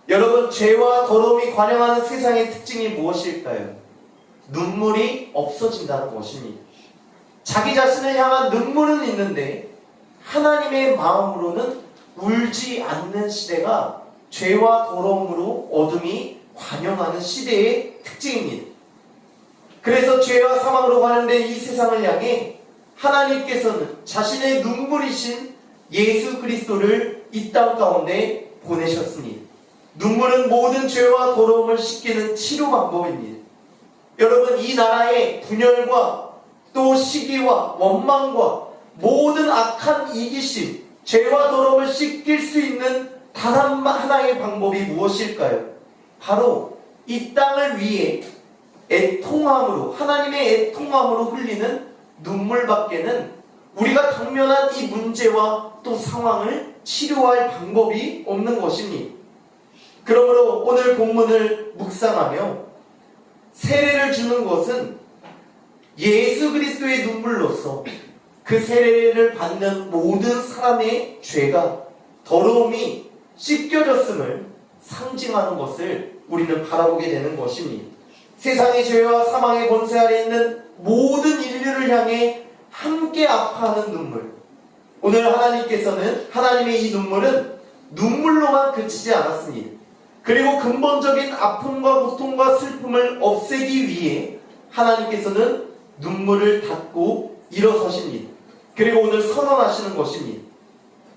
여러분, 죄와 더러움이 관영하는 세상의 특징이 무엇일까요? 눈물이 없어진다는 것입니다. 자기 자신을 향한 눈물은 있는데 하나님의 마음으로는 울지 않는 시대가 죄와 더러움으로 어둠이 관영하는 시대의 특징입니다. 그래서 죄와 사망으로 관영된 이 세상을 향해 하나님께서는 자신의 눈물이신 예수 그리스도를 이 땅 가운데 보내셨습니다. 눈물은 모든 죄와 더러움을 씻기는 치료 방법입니다. 여러분, 이 나라의 분열과 또 시기와 원망과 모든 악한 이기심, 죄와 더러움을 씻길 수 있는 단 하나의 방법이 무엇일까요? 바로 이 땅을 위해 애통함으로, 하나님의 애통함으로 흘리는 눈물밖에는 우리가 당면한 이 문제와 또 상황을 치료할 방법이 없는 것입니다. 그러므로 오늘 본문을 묵상하며 세례를 주는 것은 예수 그리스도의 눈물로서 그 세례를 받는 모든 사람의 죄가, 더러움이 씻겨졌음을 상징하는 것을 우리는 바라보게 되는 것입니다. 세상의 죄와 사망의 권세 아래 있는 모든 인류를 향해 함께 아파하는 눈물. 오늘 하나님께서는, 하나님의 이 눈물은 눈물로만 그치지 않았습니다. 그리고 근본적인 아픔과 고통과 슬픔을 없애기 위해 하나님께서는 눈물을 닫고 일어서십니다. 그리고 오늘 선언하시는 것입니다.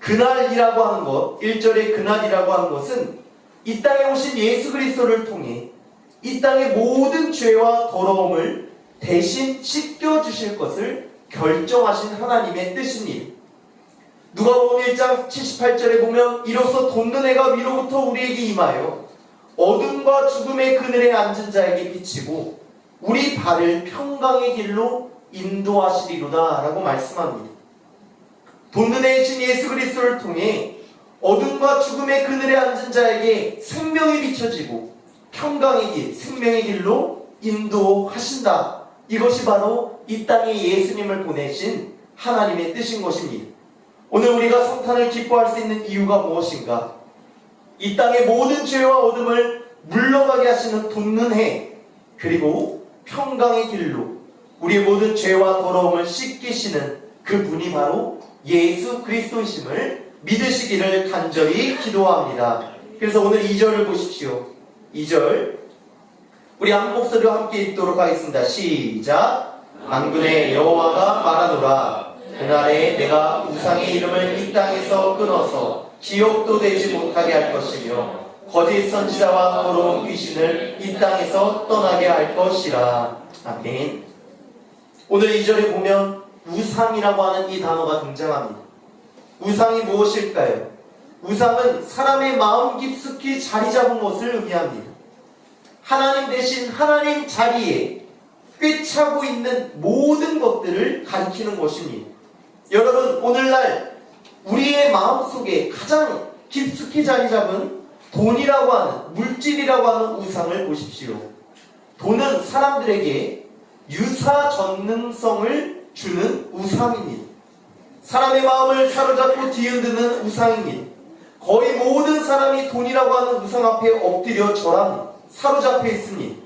그날이라고 하는 것, 1절의 그날이라고 하는 것은 이 땅에 오신 예수 그리스도를 통해 이 땅의 모든 죄와 더러움을 대신 씻겨주실 것을 결정하신 하나님의 뜻입니다. 누가복음 1장 78절에 보면 이로써 돋는 해가 위로부터 우리에게 임하여 어둠과 죽음의 그늘에 앉은 자에게 비치고 우리 발을 평강의 길로 인도하시리로다 라고 말씀합니다. 돕는 신 예수 그리스도를 통해 어둠과 죽음의 그늘에 앉은 자에게 생명이 비춰지고 평강의 길, 생명의 길로 인도하신다. 이것이 바로 이 땅에 예수님을 보내신 하나님의 뜻인 것입니다. 오늘 우리가 성탄을 기뻐할 수 있는 이유가 무엇인가? 이 땅의 모든 죄와 어둠을 물러가게 하시는 돕는 해, 그리고 평강의 길로 우리의 모든 죄와 더러움을 씻기시는 그 분이 바로 예수 그리스도이심을 믿으시기를 간절히 기도합니다. 그래서 오늘 2절을 보십시오. 2절 우리 한 목소리로 함께 읽도록 하겠습니다. 시작. 만군의 여호와가 말하노라. 그날에 내가 우상의 이름을 이 땅에서 끊어서 기억도 되지 못하게 할 것이며 거짓 선지자와 더러운 귀신을 이 땅에서 떠나게 할 것이라. 아멘. 오늘 2절에 보면 우상이라고 하는 이 단어가 등장합니다. 우상이 무엇일까요? 우상은 사람의 마음 깊숙이 자리 잡은 것을 의미합니다. 하나님 대신 하나님 자리에 꿰차고 있는 모든 것들을 가리키는 것입니다. 여러분, 오늘날 우리의 마음속에 가장 깊숙이 자리 잡은 돈이라고 하는, 물질이라고 하는 우상을 보십시오. 돈은 사람들에게 유사 전능성을 주는 우상입니다. 사람의 마음을 사로잡고 뒤흔드는 우상입니다. 거의 모든 사람이 돈이라고 하는 우상 앞에 엎드려 절합니다. 사로잡혀 있습니다.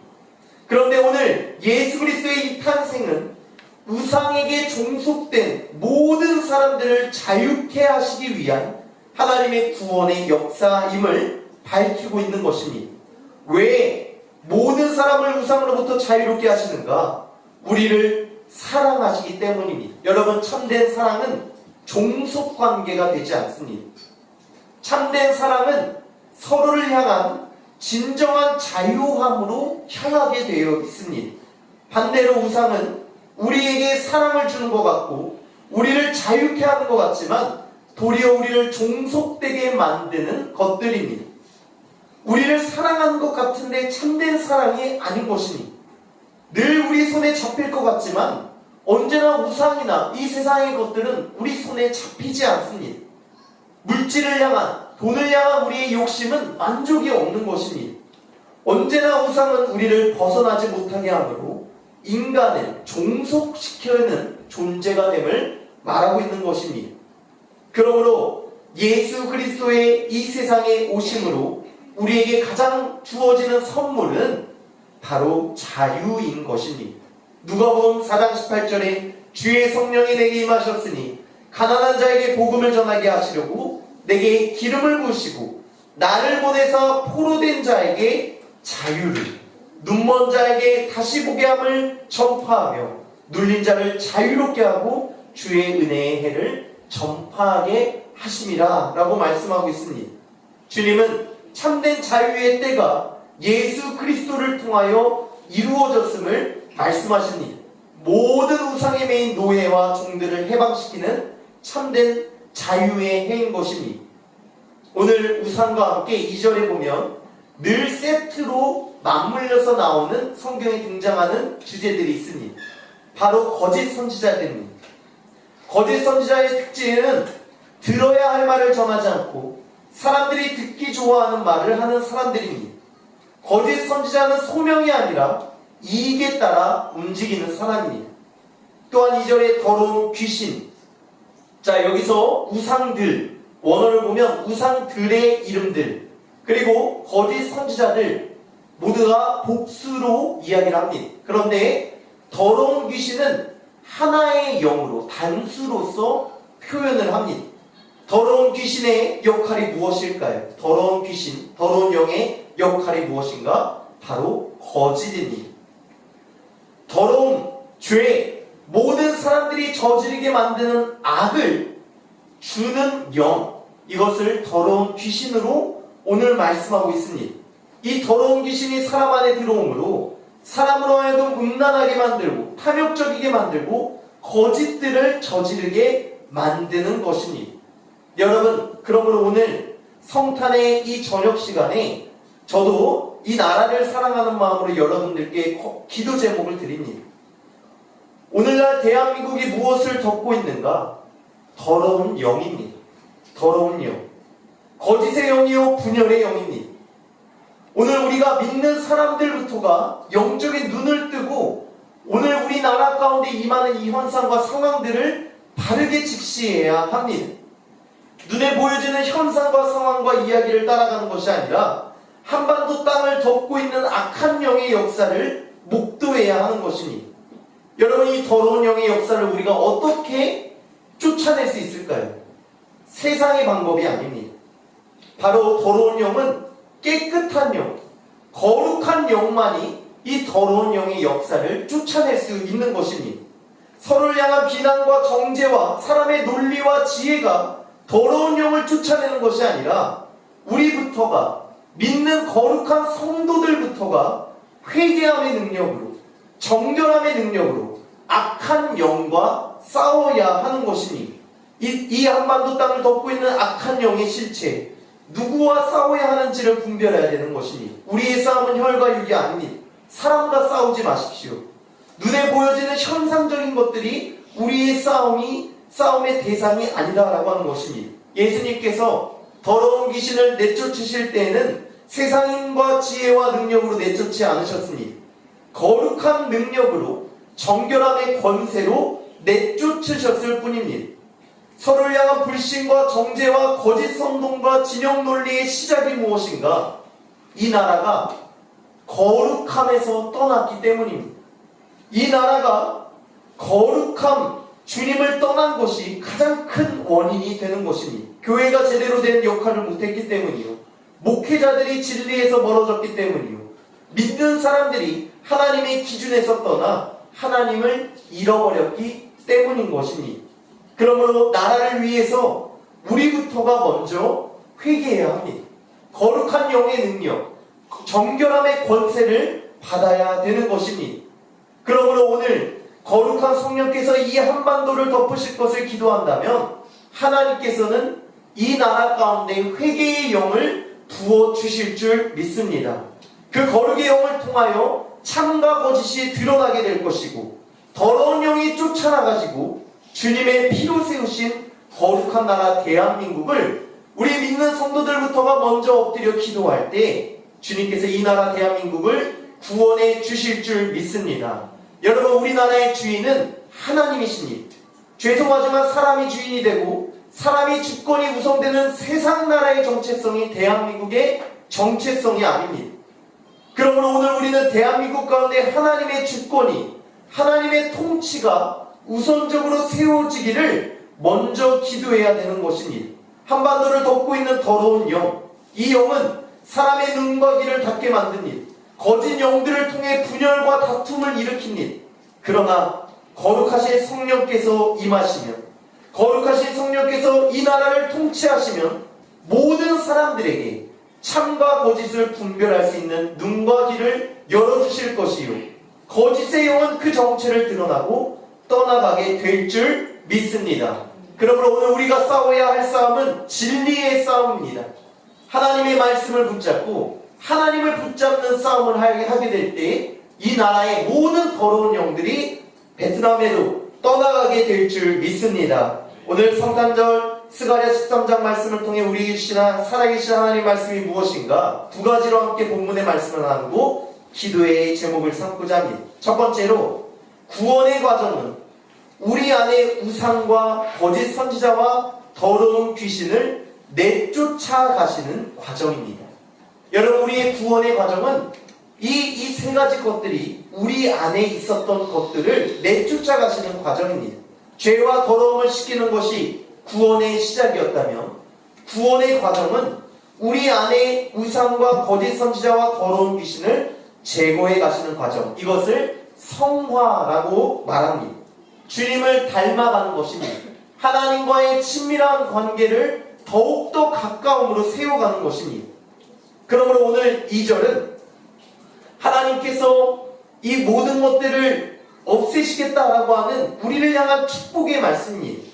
그런데 오늘 예수 그리스도의 이 탄생은 우상에게 종속된 모든 사람들을 자유케 하시기 위한 하나님의 구원의 역사임을 밝히고 있는 것입니다. 왜 모든 사람을 우상으로부터 자유롭게 하시는가? 우리를 사랑하시기 때문입니다. 여러분, 참된 사랑은 종속관계가 되지 않습니다. 참된 사랑은 서로를 향한 진정한 자유함으로 향하게 되어 있습니다. 반대로 우상은 우리에게 사랑을 주는 것 같고 우리를 자유케 하는 것 같지만 도리어 우리를 종속되게 만드는 것들입니다. 우리를 사랑하는 것 같은데 참된 사랑이 아닌 것입니다. 늘 우리 손에 잡힐 것 같지만 언제나 우상이나 이 세상의 것들은 우리 손에 잡히지 않습니다. 물질을 향한, 돈을 향한 우리의 욕심은 만족이 없는 것입니다. 언제나 우상은 우리를 벗어나지 못하게 하므로 인간을 종속시키는 존재가 됨을 말하고 있는 것입니다. 그러므로 예수 그리스도의 이 세상에 오심으로 우리에게 가장 주어지는 선물은 바로 자유인 것입니다. 누가복음 4장 18절에 주의 성령이 내게 임하셨으니 가난한 자에게 복음을 전하게 하시려고 내게 기름을 부으시고 나를 보내사 포로된 자에게 자유를, 눈먼 자에게 다시 보게 함을 전파하며 눌린 자를 자유롭게 하고 주의 은혜의 해를 전파하게 하심이라 라고 말씀하고 있습니다. 주님은 참된 자유의 때가 예수 그리스도를 통하여 이루어졌음을 말씀하십니다. 모든 우상에 매인 노예와 종들을 해방시키는 참된 자유의 해인 것입니다. 오늘 우상과 함께 2절에 보면 늘 세트로 맞물려서 나오는 성경에 등장하는 주제들이 있습니다. 바로 거짓 선지자들입니다. 거짓 선지자의 특징은 들어야 할 말을 전하지 않고 사람들이 듣기 좋아하는 말을 하는 사람들입니다. 거짓 선지자는 소명이 아니라 이익에 따라 움직이는 사람입니다. 또한 2절에 더러운 귀신. 자, 여기서 우상들, 원어를 보면 우상들의 이름들, 그리고 거짓 선지자들 모두가 복수로 이야기를 합니다. 그런데 더러운 귀신은 하나의 영으로, 단수로서 표현을 합니다. 더러운 귀신의 역할이 무엇일까요? 더러운 귀신, 더러운 영의 역할이 무엇인가? 바로 거짓입니다. 더러움, 죄, 모든 사람들이 저지르게 만드는 악을 주는 영, 이것을 더러운 귀신으로 오늘 말씀하고 있습니다. 이 더러운 귀신이 사람 안에 들어오므로 사람으로 하여금 음란하게 만들고 탐욕적이게 만들고 거짓들을 저지르게 만드는 것입니다. 여러분, 그러므로 오늘 성탄의 이 저녁 시간에 저도 이 나라를 사랑하는 마음으로 여러분들께 기도 제목을 드립니다. 오늘날 대한민국이 무엇을 덮고 있는가? 더러운 영입니다. 더러운 영. 거짓의 영이요 분열의 영입니다. 오늘 우리가 믿는 사람들부터가 영적인 눈을 뜨고 오늘 우리나라 가운데 임하는 이 현상과 상황들을 바르게 직시해야 합니다. 눈에 보여지는 현상과 상황과 이야기를 따라가는 것이 아니라 한반도 땅을 덮고 있는 악한 영의 역사를 목도해야 하는 것입니다. 여러분, 이 더러운 영의 역사를 우리가 어떻게 쫓아낼 수 있을까요? 세상의 방법이 아닙니다. 바로 더러운 영은 깨끗한 영, 거룩한 영만이 이 더러운 영의 역사를 쫓아낼 수 있는 것입니다. 서로를 향한 비난과 정죄와 사람의 논리와 지혜가 더러운 영을 쫓아내는 것이 아니라 우리부터가, 믿는 거룩한 성도들부터가 회개함의 능력으로, 정결함의 능력으로 악한 영과 싸워야 하는 것이니 이 한반도 땅을 덮고 있는 악한 영의 실체, 누구와 싸워야 하는지를 분별해야 되는 것이니 우리의 싸움은 혈과 육이 아닙니다. 사람과 싸우지 마십시오. 눈에 보여지는 현상적인 것들이 우리의 싸움의 대상이 아니다라고 하는 것입니다. 예수님께서 더러운 귀신을 내쫓으실 때에는 세상인과 지혜와 능력으로 내쫓지 않으셨습니다. 거룩한 능력으로 정결함의 권세로 내쫓으셨을 뿐입니다. 서로를 향한 불신과 정죄와 거짓 선동과 진영 논리의 시작이 무엇인가? 이 나라가 거룩함에서 떠났기 때문입니다. 이 나라가 거룩함, 주님을 떠난 것이 가장 큰 원인이 되는 것입니다. 교회가 제대로 된 역할을 못했기 때문이요, 목회자들이 진리에서 멀어졌기 때문이요, 믿는 사람들이 하나님의 기준에서 떠나 하나님을 잃어버렸기 때문인 것입니다. 그러므로 나라를 위해서 우리부터가 먼저 회개해야 합니다. 거룩한 영의 능력, 정결함의 권세를 받아야 되는 것입니다. 그러므로 오늘 거룩한 성령께서 이 한반도를 덮으실 것을 기도한다면 하나님께서는 이 나라 가운데 회개의 영을 부어주실 줄 믿습니다. 그 거룩의 영을 통하여 참과 거짓이 드러나게 될 것이고 더러운 영이 쫓아나가지고 주님의 피로 세우신 거룩한 나라 대한민국을 우리 믿는 성도들부터가 먼저 엎드려 기도할 때 주님께서 이 나라 대한민국을 구원해 주실 줄 믿습니다. 여러분, 우리나라의 주인은 하나님이십니다. 죄송하지만 사람이 주인이 되고 사람이 주권이 우선되는 세상 나라의 정체성이 대한민국의 정체성이 아닙니다. 그러므로 오늘 우리는 대한민국 가운데 하나님의 주권이, 하나님의 통치가 우선적으로 세워지기를 먼저 기도해야 되는 것입니다. 한반도를 덮고 있는 더러운 영, 이 영은 사람의 눈과 귀를 닫게 만듭니다. 거짓 영들을 통해 분열과 다툼을 일으킵니다. 그러나 거룩하신 성령께서 임하시면, 거룩하신 성령께서 이 나라를 통치하시면 모든 사람들에게 참과 거짓을 분별할 수 있는 눈과 귀를 열어주실 것이요, 거짓의 영은 그 정체를 드러나고 떠나가게 될 줄 믿습니다. 그러므로 오늘 우리가 싸워야 할 싸움은 진리의 싸움입니다. 하나님의 말씀을 붙잡고 하나님을 붙잡는 싸움을 하게 될 때 이 나라의 모든 더러운 영들이 베트남에도 떠나가게 될 줄 믿습니다. 오늘 성탄절 스가랴 13장 말씀을 통해 우리 살아계신 하나님 말씀이 무엇인가 두 가지로 함께 본문의 말씀을 나누고 기도의 제목을 삼고자 합니다. 첫 번째로, 구원의 과정은 우리 안에 우상과 거짓 선지자와 더러운 귀신을 내쫓아 가시는 과정입니다. 여러분, 우리의 구원의 과정은 이 세 가지 것들이 우리 안에 있었던 것들을 내쫓아 가시는 과정입니다. 죄와 더러움을 씻기는 것이 구원의 시작이었다면 구원의 과정은 우리 안에 우상과 거짓 선지자와 더러운 귀신을 제거해 가시는 과정, 이것을 성화라고 말합니다. 주님을 닮아가는 것입니다. 하나님과의 친밀한 관계를 더욱더 가까움으로 세워가는 것입니다. 그러므로 오늘 2절은 하나님께서 이 모든 것들을 없애시겠다라고 하는 우리를 향한 축복의 말씀입니다.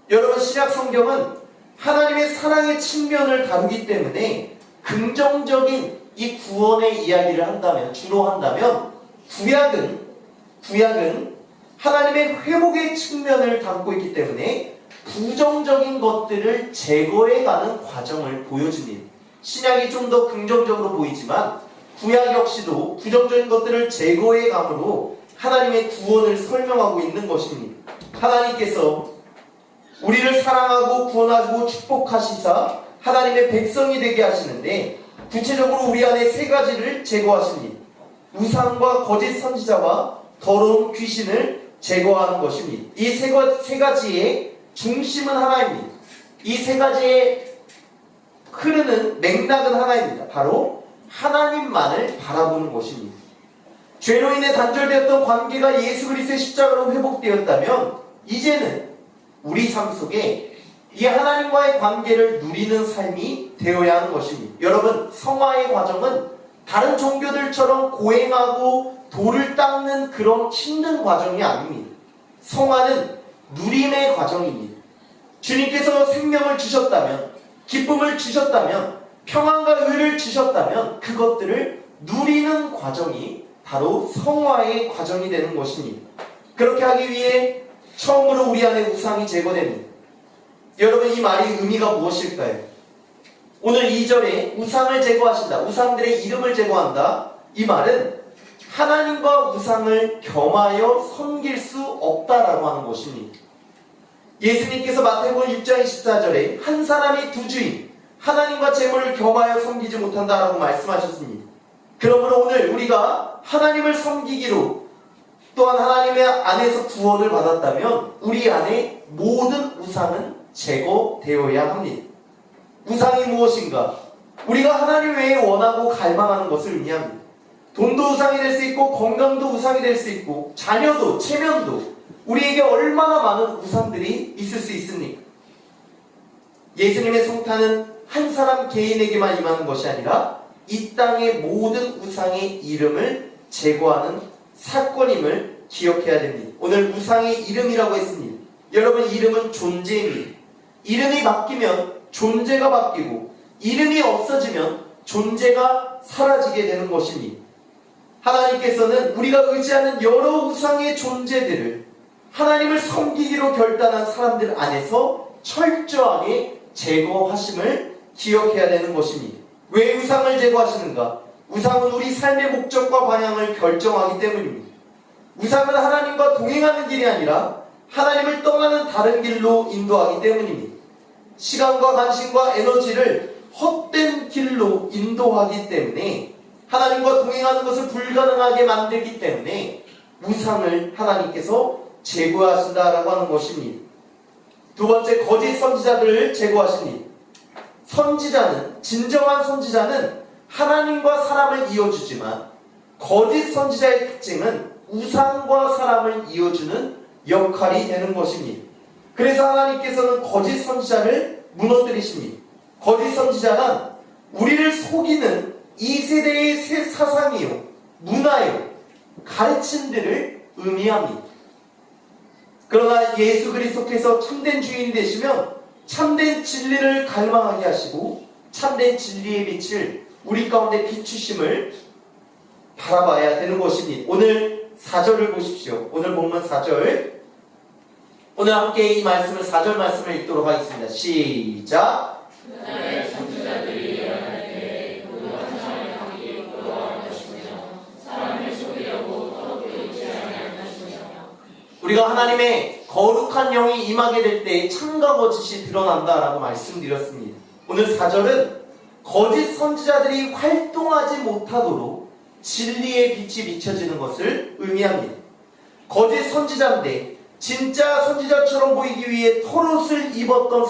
여러분, 신약 성경은 하나님의 사랑의 측면을 다루기 때문에 긍정적인 이 구원의 이야기를 한다면, 주로 한다면 구약은 하나님의 회복의 측면을 담고 있기 때문에 부정적인 것들을 제거해가는 과정을 보여줍니다. 신약이 좀 더 긍정적으로 보이지만 구약 역시도 부정적인 것들을 제거해감으로 하나님의 구원을 설명하고 있는 것입니다. 하나님께서 우리를 사랑하고 구원하고 축복하시사 하나님의 백성이 되게 하시는데 구체적으로 우리 안에 세 가지를 제거하십니다. 우상과 거짓 선지자와 더러운 귀신을 제거하는 것입니다. 이 세 가지의 중심은 하나입니다. 이 세 가지의 흐르는 맥락은 하나입니다. 바로 하나님만을 바라보는 것입니다. 죄로 인해 단절되었던 관계가 예수 그리스도의 십자가로 회복되었다면 이제는 우리 삶 속에 이 하나님과의 관계를 누리는 삶이 되어야 하는 것입니다. 여러분, 성화의 과정은 다른 종교들처럼 고행하고 돌을 닦는 그런 힘든 과정이 아닙니다. 성화는 누림의 과정입니다. 주님께서 생명을 주셨다면, 기쁨을 주셨다면, 평안과 의를 주셨다면 그것들을 누리는 과정이 바로 성화의 과정이 되는 것입니다. 그렇게 하기 위해 처음으로 우리 안에 우상이 제거됩니다. 여러분, 이 말이 의미가 무엇일까요? 오늘 2절에 우상을 제거하신다, 우상들의 이름을 제거한다, 이 말은 하나님과 우상을 겸하여 섬길 수 없다라고 하는 것입니다. 예수님께서 마태복음 6장 24절에 한 사람이 두 주인, 하나님과 재물을 겸하여 섬기지 못한다라고 말씀하셨습니다. 그러므로 오늘 우리가 하나님을 섬기기로 또한 하나님의 안에서 구원을 받았다면 우리 안에 모든 우상은 제거되어야 합니다. 우상이 무엇인가? 우리가 하나님 외에 원하고 갈망하는 것을 의미합니다. 돈도 우상이 될 수 있고, 건강도 우상이 될 수 있고, 자녀도, 체면도, 우리에게 얼마나 많은 우상들이 있을 수 있습니까? 예수님의 성탄은 한 사람 개인에게만 임하는 것이 아니라 이 땅의 모든 우상의 이름을 제거하는 사건임을 기억해야 됩니다. 오늘 우상의 이름이라고 했습니다. 여러분, 이름은 존재입니다. 이름이 바뀌면 존재가 바뀌고, 이름이 없어지면 존재가 사라지게 되는 것입니다. 하나님께서는 우리가 의지하는 여러 우상의 존재들을 하나님을 섬기기로 결단한 사람들 안에서 철저하게 제거하심을 기억해야 되는 것입니다. 왜 우상을 제거하시는가? 우상은 우리 삶의 목적과 방향을 결정하기 때문입니다. 우상은 하나님과 동행하는 길이 아니라 하나님을 떠나는 다른 길로 인도하기 때문입니다. 시간과 관심과 에너지를 헛된 길로 인도하기 때문에, 하나님과 동행하는 것을 불가능하게 만들기 때문에 우상을 하나님께서 제거하신다라고 하는 것입니다. 두 번째, 거짓 선지자들을 제거하십니다. 진정한 선지자는 하나님과 사람을 이어주지만, 거짓 선지자의 특징은 우상과 사람을 이어주는 역할이 되는 것입니다. 그래서 하나님께서는 거짓 선지자를 무너뜨리십니다. 거짓 선지자는 우리를 속이는 이 세대의 사상이요, 문화요, 가르침들을 의미합니다. 그러나 예수 그리스도께서 참된 주인이 되시면 참된 진리를 갈망하게 하시고 참된 진리의 빛을 우리 가운데 비추심을 바라봐야 되는 것입니다. 오늘 4절을 보십시오. 오늘 본문 4절. 오늘 함께 이 말씀을, 4절 말씀을 읽도록 하겠습니다. 시작. 그날의 선지자들이 일어날 때에 그 환상의 향기 끌어갈 것이며 사람을 속이려고 더럽게 있지 아니할 것이며. 우리가 하나님의 거룩한 영이 임하게 될 때 참과 거짓이 드러난다라고 말씀드렸습니다. 오늘 4절은 거짓 선지자들이 활동하지 못하도록 진리의 빛이 비춰지는 것을 의미합니다. 거짓 선지자인데 진짜 선지자처럼 보이기 위해 털옷을 입었던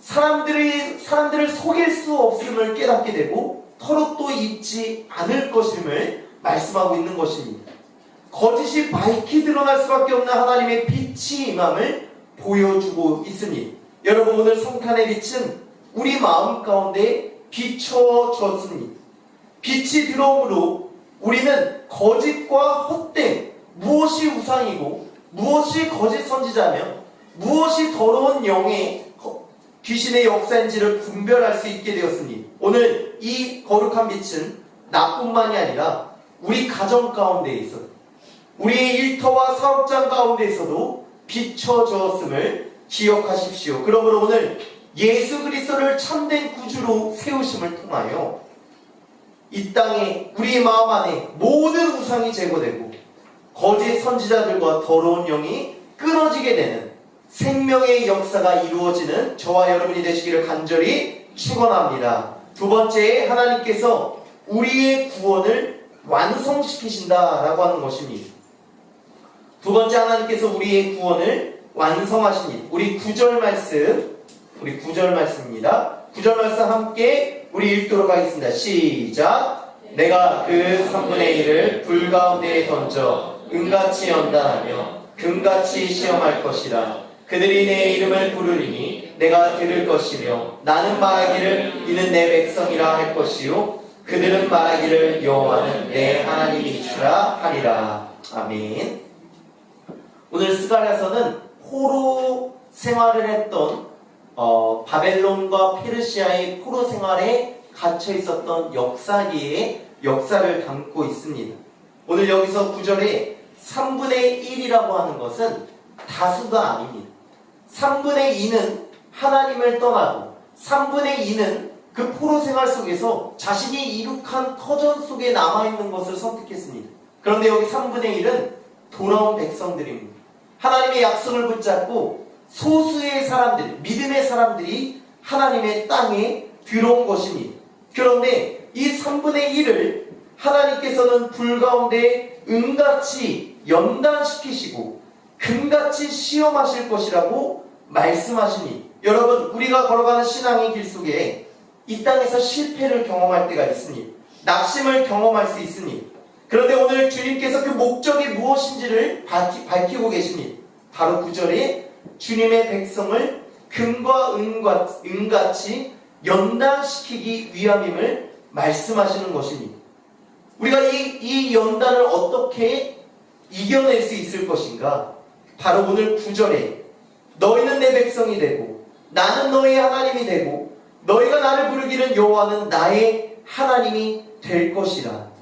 사람들을 속일 수 없음을 깨닫게 되고 털옷도 입지 않을 것임을 말씀하고 있는 것입니다. 거짓이 밝히 드러날 수밖에 없는 하나님의 빛이 임함을 보여주고 있습니다. 여러분, 오늘 성탄의 빛은 우리 마음 가운데 비춰졌습니다. 빛이 들어오므로 우리는 거짓과 헛된, 무엇이 우상이고 무엇이 거짓 선지자며 무엇이 더러운 영의 귀신의 역사인지를 분별할 수 있게 되었습니다. 오늘 이 거룩한 빛은 나뿐만이 아니라 우리 가정 가운데에서, 우리의 일터와 사업장 가운데에서도 비춰졌음을 기억하십시오. 그러므로 오늘 예수 그리스도를 참된 구주로 세우심을 통하여 이 땅에 우리의 마음 안에 모든 우상이 제거되고 거짓 선지자들과 더러운 영이 끊어지게 되는 생명의 역사가 이루어지는 저와 여러분이 되시기를 간절히 축원합니다. 두 번째, 하나님께서 우리의 구원을 완성시키신다라고 하는 것입니다. 두 번째, 하나님께서 우리의 구원을 완성하시니 우리 9절 말씀입니다. 9절 말씀 함께 우리 읽도록 하겠습니다. 시작. 내가 그 3분의 1을 불 가운데에 던져 은같이 연단하며 금같이 시험할 것이라. 그들이 내 이름을 부르리니 내가 들을 것이며 나는 말하기를 이는 내 백성이라 할 것이요 그들은 말하기를 여호와는 내 하나님이시라 하리라. 아멘. 오늘 스가랴서는 포로 생활을 했던 바벨론과 페르시아의 포로 생활에 갇혀 있었던 역사기의 역사를 담고 있습니다. 오늘 여기서 9절에 3분의 1이라고 하는 것은 다수가 아닙니다. 3분의 2는 하나님을 떠나고 3분의 2는 그 포로 생활 속에서 자신이 이룩한 터전 속에 남아있는 것을 선택했습니다. 그런데 여기 3분의 1은 돌아온 백성들입니다. 하나님의 약속을 붙잡고 소수의 사람들, 믿음의 사람들이 하나님의 땅에 들어온 것입니다. 그런데 이 3분의 1을 하나님께서는 불 가운데 은같이 연단시키시고 금같이 시험하실 것이라고 말씀하시니, 여러분, 우리가 걸어가는 신앙의 길 속에 이 땅에서 실패를 경험할 때가 있으니 낙심을 경험할 수 있으니, 그런데 오늘 주님께서 그 목적이 무엇인지를 밝히고 계십니다. 바로 9절에 주님의 백성을 금과 은같이 연단시키기 위함임을 말씀하시는 것입니다. 우리가 이 연단을 어떻게 이겨낼 수 있을 것인가? 바로 오늘 9절에 너희는 내 백성이 되고 나는 너희의 하나님이 되고 너희가 나를 부르기를 여호와는 나의 하나님이 될 것이라.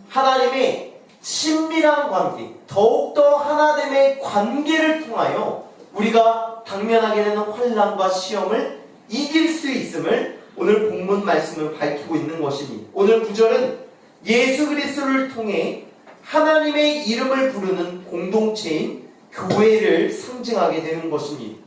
하나님의 친밀한 관계, 더욱더 하나됨의 관계를 통하여 우리가 당면하게 되는 환난과 시험을 이길 수 있음을 오늘 본문 말씀을 밝히고 있는 것입니다. 오늘 9절은 예수 그리스도를 통해 하나님의 이름을 부르는 공동체인 교회를 상징하게 되는 것입니다.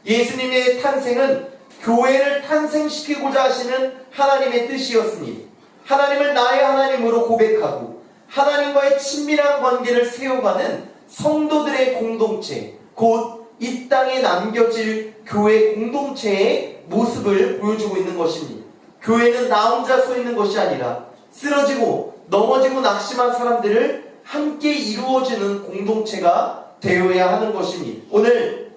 예수님의 탄생은 교회를 탄생시키고자 하시는 하나님의 뜻이었으니 하나님을 나의 하나님으로 고백하고 하나님과의 친밀한 관계를 세워가는 성도들의 공동체, 곧 이 땅에 남겨질 교회 공동체의 모습을 보여주고 있는 것입니다. 교회는 나 혼자 서 있는 것이 아니라 쓰러지고 넘어지고 낙심한 사람들을 함께 이루어주는 공동체가 되어야 하는 것입니다. 오늘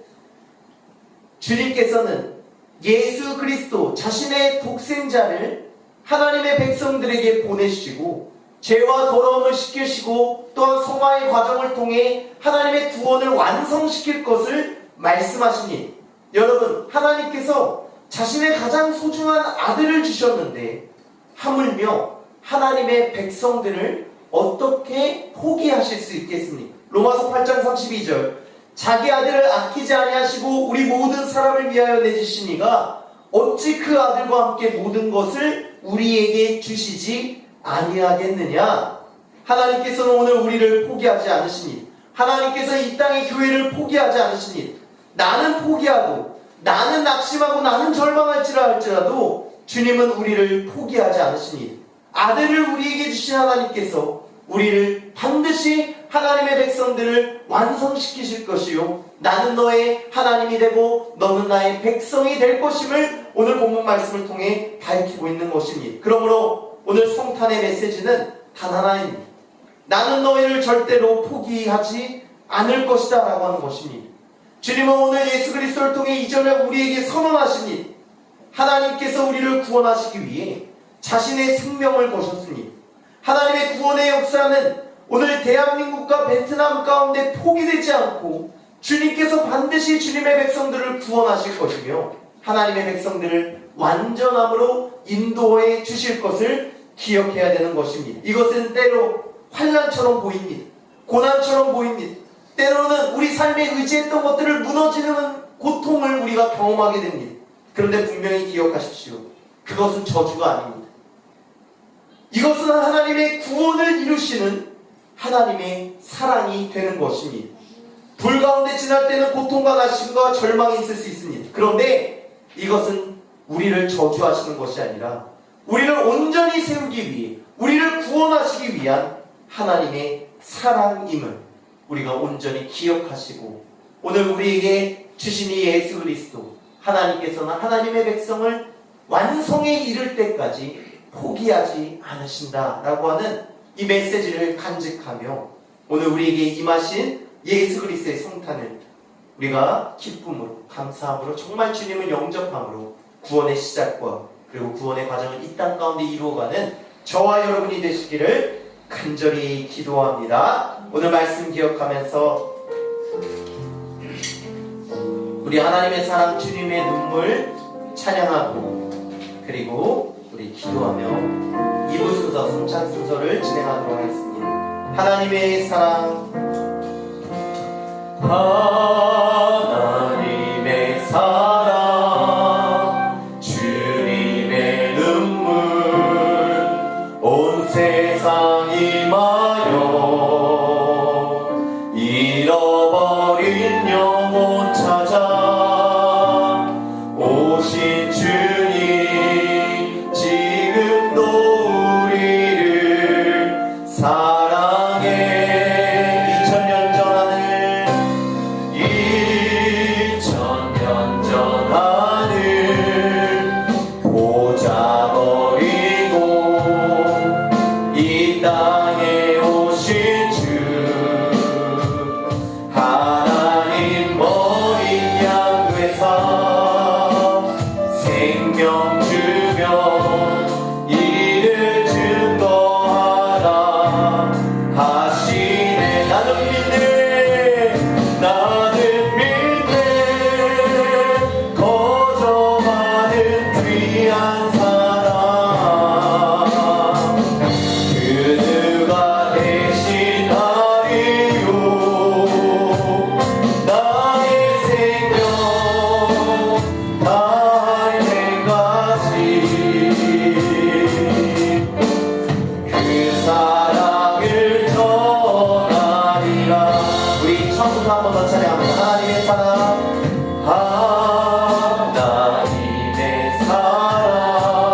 주님께서는 예수 그리스도 자신의 독생자를 하나님의 백성들에게 보내시고 죄와 더러움을 씻기시고 또한 성화의 과정을 통해 하나님의 구원을 완성시킬 것을 말씀하시니, 여러분, 하나님께서 자신의 가장 소중한 아들을 주셨는데 하물며 하나님의 백성들을 어떻게 포기하실 수 있겠습니까? 로마서 8장 32절, 자기 아들을 아끼지 아니하시고 우리 모든 사람을 위하여 내주시니가 어찌 그 아들과 함께 모든 것을 우리에게 주시지 아니하겠느냐? 하나님께서는 오늘 우리를 포기하지 않으시니, 하나님께서 이 땅의 교회를 포기하지 않으시니, 나는 포기하고 나는 낙심하고 나는 절망할지라도 주님은 우리를 포기하지 않으시니, 아들을 우리에게 주신 하나님께서 우리를 반드시 하나님의 백성들을 완성시키실 것이요 나는 너의 하나님이 되고 너는 나의 백성이 될 것임을 오늘 본문 말씀을 통해 밝히고 있는 것입니다. 그러므로 오늘 성탄의 메시지는 단 하나입니다. 나는 너희를 절대로 포기하지 않을 것이다 라고 하는 것입니다. 주님은 오늘 예수 그리스도를 통해 이전에 우리에게 선언하십니다. 하나님께서 우리를 구원하시기 위해 자신의 생명을 거셨습니다. 하나님의 구원의 역사는 오늘 대한민국과 베트남 가운데 포기되지 않고 주님께서 반드시 주님의 백성들을 구원하실 것이며 하나님의 백성들을 완전함으로 인도해 주실 것을 기억해야 되는 것입니다. 이것은 때로 환난처럼 보입니다. 고난처럼 보입니다. 때로는 우리 삶에 의지했던 것들을 무너지는 고통을 우리가 경험하게 됩니다. 그런데 분명히 기억하십시오. 그것은 저주가 아닙니다. 이것은 하나님의 구원을 이루시는 하나님의 사랑이 되는 것입니다. 불 가운데 지날 때는 고통과 나심과 절망이 있을 수 있습니다. 그런데 이것은 우리를 저주하시는 것이 아니라 우리를 온전히 세우기 위해, 우리를 구원하시기 위한 하나님의 사랑임을 우리가 온전히 기억하시고, 오늘 우리에게 주신 이 예수 그리스도, 하나님께서는 하나님의 백성을 완성에 이를 때까지 포기하지 않으신다라고 하는 이 메시지를 간직하며, 오늘 우리에게 임하신 예수 그리스도의 성탄을 우리가 기쁨으로, 감사함으로, 정말 주님을 영접함으로 구원의 시작과 그리고 구원의 과정을 이 땅 가운데 이루어가는 저와 여러분이 되시기를 간절히 기도합니다. 오늘 말씀 기억하면서 우리 하나님의 사랑, 주님의 눈물 찬양하고, 그리고 우리 기도하며 2부 순서, 성찬 순서를 진행하도록 하겠습니다. 하나님의 사랑, 하나님의 사랑, 주님의 눈물, 온 세상 임하여 잃어버린 영혼 찾아 오신 주님, 지금도 우리를 사랑해. 2000년 전 하늘, 2000년 전 하늘 보자 버리고 이 땅에 오신 주, 하나님 어린 양에서 생명 주며 이를 증거하라 하시네. 나는 믿네, 나는 믿네, 거저가는 귀한 사랑, 그 누가 대신하리요 나의 생명 다할 때까지. 그 사랑을 전하리라. 우리 처음부터 한 번 더 찬양합니다. 하나님의 사랑, 하나님의 사랑,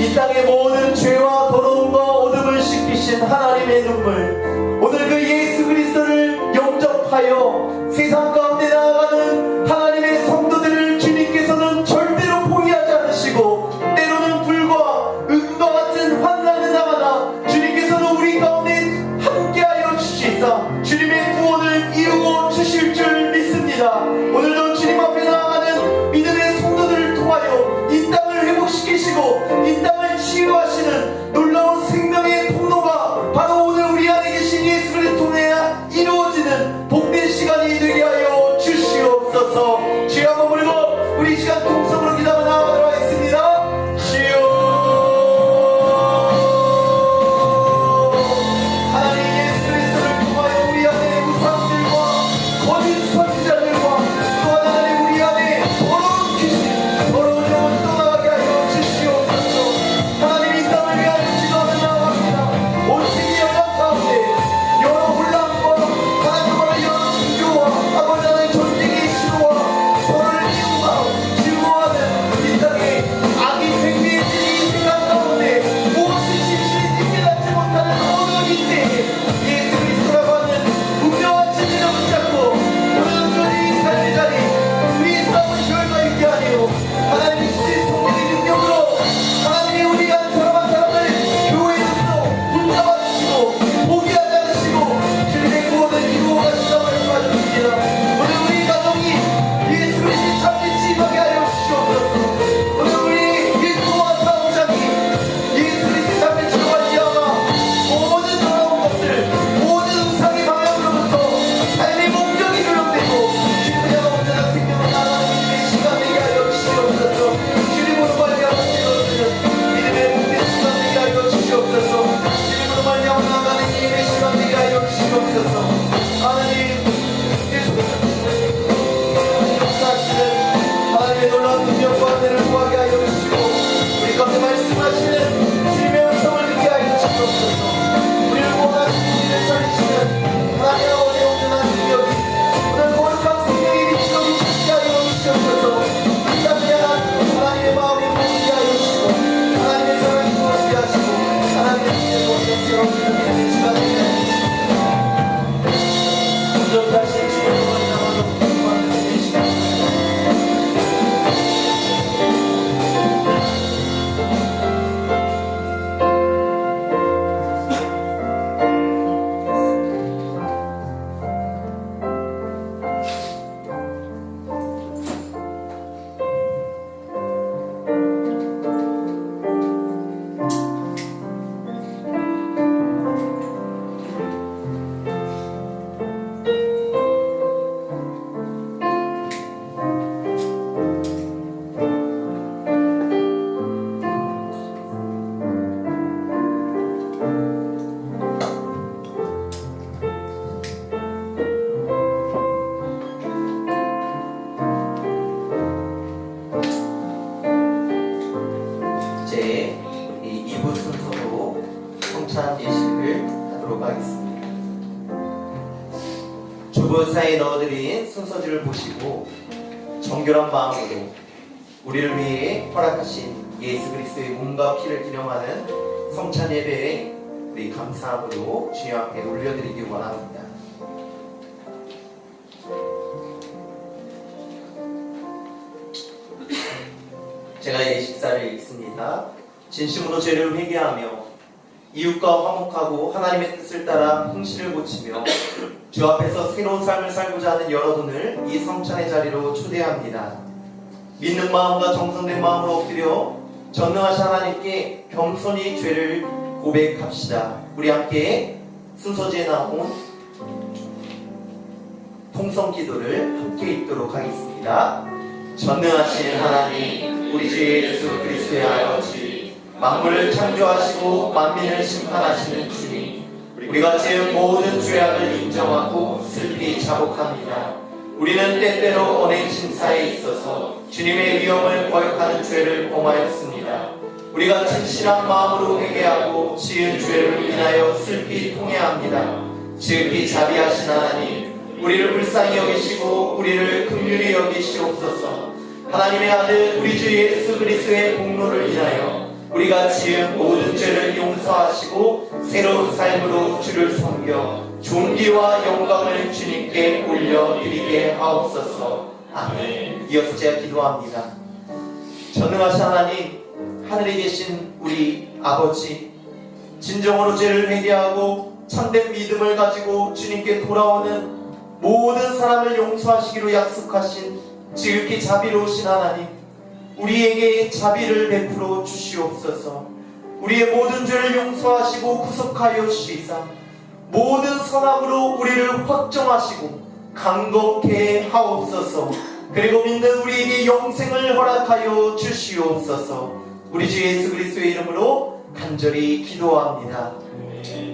이 땅의 모든 죄와 더러움과 어둠을 씻기신 하나님의 눈물, 오늘 그 예수 그리스도를 영접하여 세상 가운데 나아가는 하나님의 성도들을 주님께서는 절대로 포기하지 않으시고, 때로는 불과 음과 같은 환난을 당하나 주님께서는 우리 가운데 함께하여 주시사 주님의 구원을 이루어 주실 줄 믿습니다. 오늘도 주님 앞에 나아가는 믿음의 성도들을 통하여 이 땅을 회복시키시고 이 땅을 치유하시는 놀라운 생명의 통로가 바로 오늘 우리 안에 계신 예수 그리스도로 인하여 이루어지는 복된 시간이 되게 하여 주시옵소서. 주여 한번 부르고 우리 이 시간 통성으로 기도하며 나아가도록 하겠습니다. 주여, 하나님 예수 그리스도를 통하여 우리 안에 우상들과 거짓 선지자들과 또 하나님 우리 안에 더러운 귀신, 더러운 영을 떠나가게 하여 주시옵소서. 하나님 이 땅을 위하여 기도하며 나아갑니다. 온 세계 연합 가운데 여러 혼란과 하나님과의 여러 신교와 아버지 하나님의 전쟁의 시도와 서로를 미움하고 증오하는 이 땅에 악이 팽배해지는 이 세상 가운데 무엇이 진실인지 깨닫지 못하는 어려운 이때에 예수 그리스도라고 하는 분명한 진리를 붙잡고 오늘 우리 삶의 자리, 우리의 싸움을 결과있게 하리요 하나님의 주신 성령의 능력으로 하나님이 우리 한 사람 한 사람을 교회에서 붙잡아 주시고 포기하지 않으시고 주님의 구원을 이루어 가시다 말씀하셨습니다. 오늘 우리 가정이 예수 그리스도의 참빛이 임하게 하여 주시옵소서. 오늘 우리 일터와 사무장이 예수 그리스도의 참빛으로 말미암아 모든 더러운 것들, 모든 우상의 방향으로부터 삶의 목적이 조명되고 주님의 온전한 생명을 나아가는 믿음의 시간 되게 하여 주시옵소서. 주님으로 말미암아 세워지는 믿음의 복된 시간 되게 하여 주시옵소서. 주님으로 말미암아 나아가는 믿음의 시간 되게 하여 주시옵소서. 하나님 역사하시는 하나님의 놀라운 능력과 은혜를 구하게 하여 주시고 우리 가운데 말씀하시는 주님의 음성을 듣게 하여 주시옵소서. 우리를 원하시는 일을 살리시는 하나님의 어제 온전한 능력이 오늘 거룩한 생명의 빛으로 비추게 하여 주시옵소서. 이 땅에 하나님의 마음이 보이게 하여 주시고 하나님의 사랑이 보이게 하시고 하나님의 믿음을 원하는 새로운 믿음의 시간을 되게 하여 주시옵소서. 온전하신 주님의 머리 나와서 구원받는 이 시간 이제 이 2부 순서로 성찬 예식을 하도록 하겠습니다. 주보사에 넣어드린 순서지를 보시고 정결한 마음으로 우리를 위해 허락하신 예수 그리스도의 몸과 피를 기념하는 성찬 예배에 우리 감사함으로 주님 앞에 올려드리기 원합니다. 제가 예식사를 읽습니다. 진심으로 죄를 회개하며 이웃과 화목하고 하나님의 뜻을 따라 행실을 고치며 주 앞에서 새로운 삶을 살고자 하는 여러분을 이 성찬의 자리로 초대합니다. 믿는 마음과 정성된 마음으로 엎드려 전능하신 하나님께 겸손히 죄를 고백합시다. 우리 함께 순서지에 나온 통성 기도를 함께 읽도록 하겠습니다. 전능하신 하나님, 우리 주 예수 그리스도의 아버지, 만물을 창조하시고 만민을 심판하시는 주님, 우리가 지은 모든 죄악을 인정하고 슬피 자복합니다. 우리는 때때로 언행 심사에 있어서 주님의 위엄을 거역하는 죄를 범하였습니다. 우리가 진실한 마음으로 회개하고 지은 죄를 인하여 슬피 통회합니다. 지극히 자비하신 하나님, 우리를 불쌍히 여기시고 우리를 긍휼히 여기시옵소서. 하나님의 아들 우리 주 예수 그리스도의 공로를 인하여 우리가 지은 모든 죄를 용서하시고 새로운 삶으로 주를 섬겨 존귀와 영광을 주님께 올려드리게 하옵소서. 아멘. 이어서 제가 기도합니다. 전능하신 하나님, 하늘에 계신 우리 아버지, 진정으로 죄를 회개하고 참된 믿음을 가지고 주님께 돌아오는 모든 사람을 용서하시기로 약속하신 지극히 자비로우신 하나님, 우리에게 자비를 베풀어 주시옵소서. 우리의 모든 죄를 용서하시고 구속하여 주시사 모든 선함으로 우리를 확정하시고 강건케 하옵소서. 그리고 믿는 우리에게 영생을 허락하여 주시옵소서. 우리 주 예수 그리스도의 이름으로 간절히 기도합니다.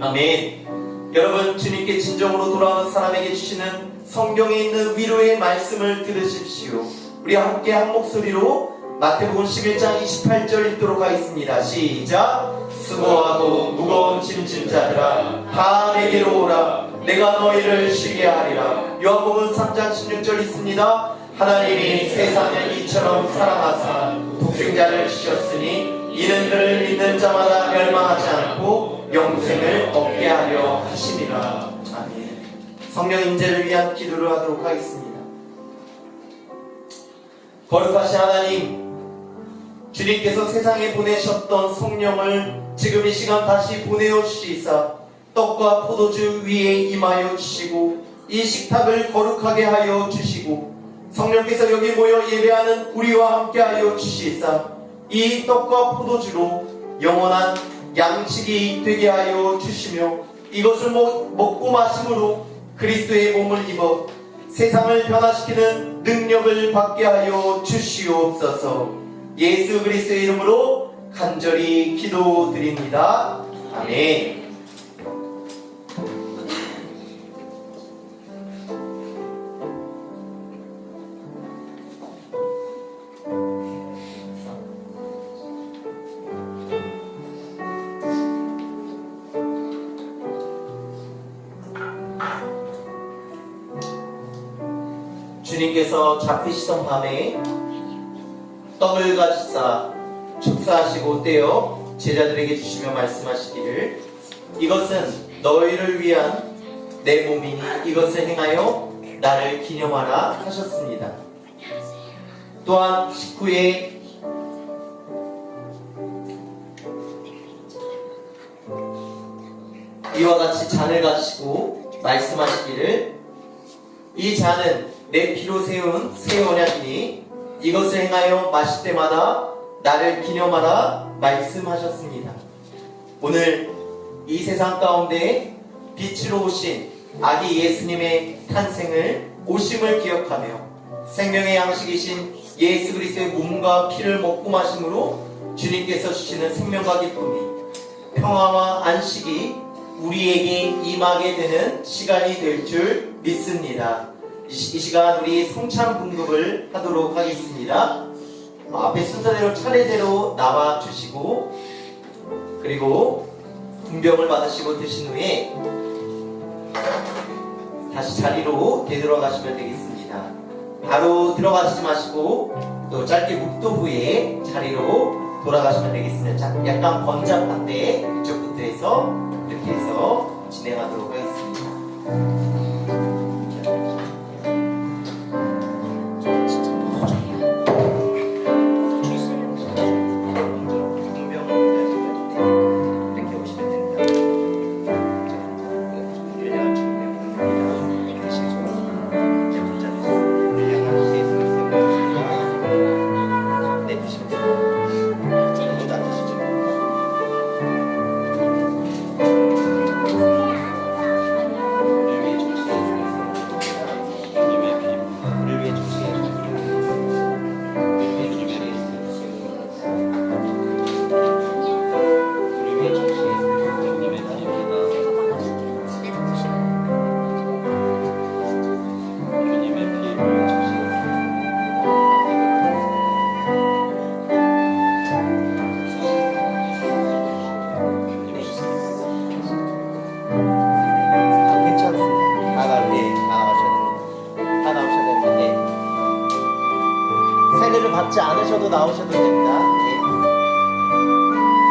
아멘. 여러분, 주님께 진정으로 돌아오는 사람에게 주시는 성경에 있는 위로의 말씀을 들으십시오. 우리 함께 한 목소리로 마태복음 11장 28절 읽도록 하겠습니다. 시작. 수고하고 무거운 짐진 자들아 다 내게로 오라. 내가 너희를 쉬게 하리라. 요한복음 3장 16절 있습니다. 하나님이 세상을 이처럼 사랑하사 독생자를 주셨으니 이는 그를 믿는 자마다 멸망하지 않고 영생을 얻게 하려 하심이라. 아멘. 성령 임재를 위한 기도를 하도록 하겠습니다. 거룩하신 하나님, 주님께서 세상에 보내셨던 성령을 지금 이 시간 다시 보내어 주시사 떡과 포도주 위에 임하여 주시고 이 식탁을 거룩하게 하여 주시고 성령께서 여기 모여 예배하는 우리와 함께 하여 주시사 이 떡과 포도주로 영원한 양식이 되게 하여 주시며 이것을 먹고 마심으로 그리스도의 몸을 입어 세상을 변화시키는 능력을 받게 하여 주시옵소서. 예수 그리스도의 이름으로 간절히 기도드립니다. 아멘. 주님께서 잡히시던 밤에 떡을 가지사 축사하시고 떼어 제자들에게 주시며 말씀하시기를 이것은 너희를 위한 내 몸이니 이것을 행하여 나를 기념하라 하셨습니다. 또한 식후에 이와 같이 잔을 가지시고 말씀하시기를 이 잔은 내 피로 세운 새 언약이니 이것을 행하여 마실 때마다 나를 기념하라 말씀하셨습니다. 오늘 이 세상 가운데 빛으로 오신 아기 예수님의 탄생을 오심을 기억하며 생명의 양식이신 예수 그리스도의 몸과 피를 먹고 마심으로 주님께서 주시는 생명과 기쁨이 평화와 안식이 우리에게 임하게 되는 시간이 될 줄 믿습니다. 이 시간 우리 성찬 분급을 하도록 하겠습니다. 앞에 순서대로 차례대로 나와 주시고 그리고 분병을 받으시고 드신 후에 다시 자리로 되돌아가시면 되겠습니다. 바로 들어가시지 마시고 또 짧게 묵도 후에 자리로 돌아가시면 되겠습니다. 자, 약간 번잡한데 이쪽부터 해서 이렇게 해서 진행하도록 하겠습니다. 받지 않으셔도 나오셔도 됩니다. 예.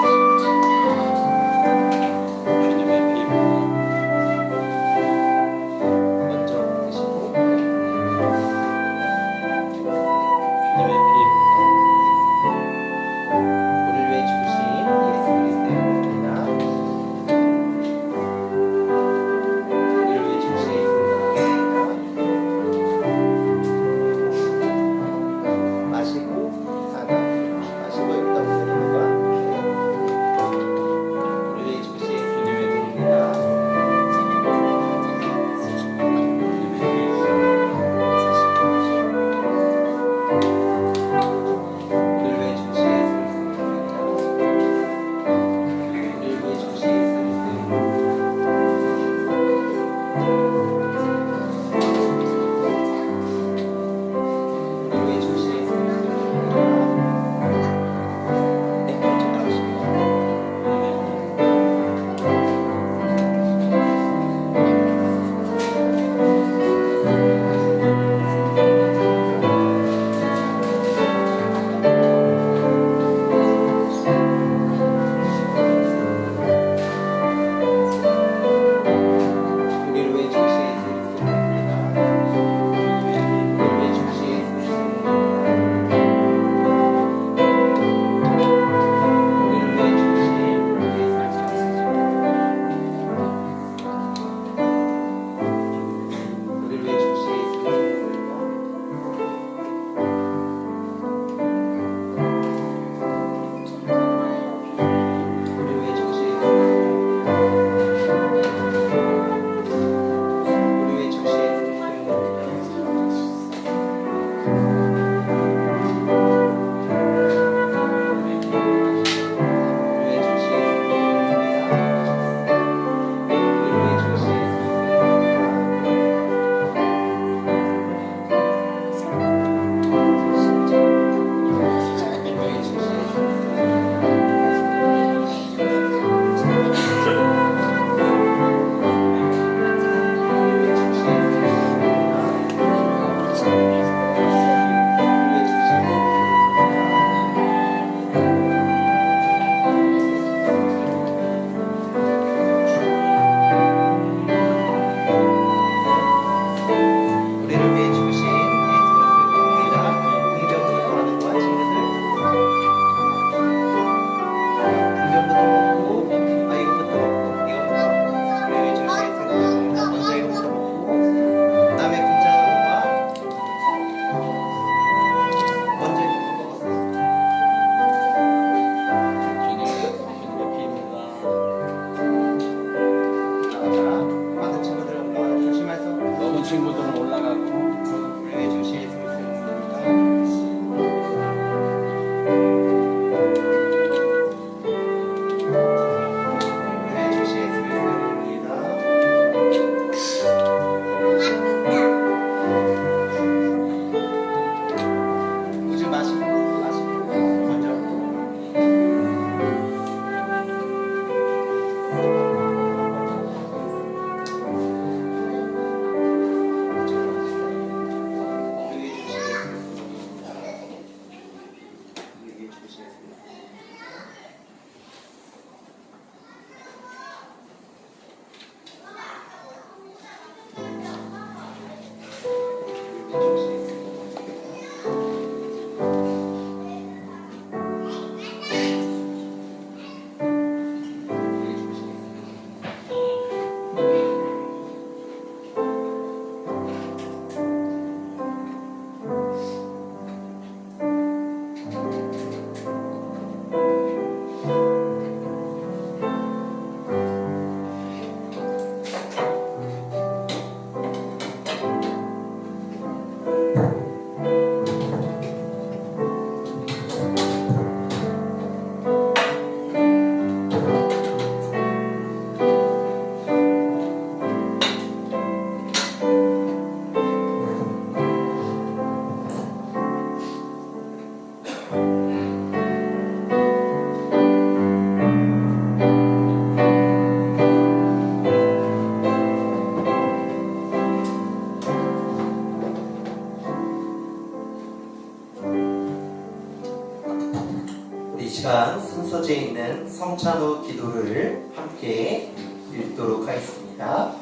있는 성찬후 기도를 함께 읽도록 하겠습니다.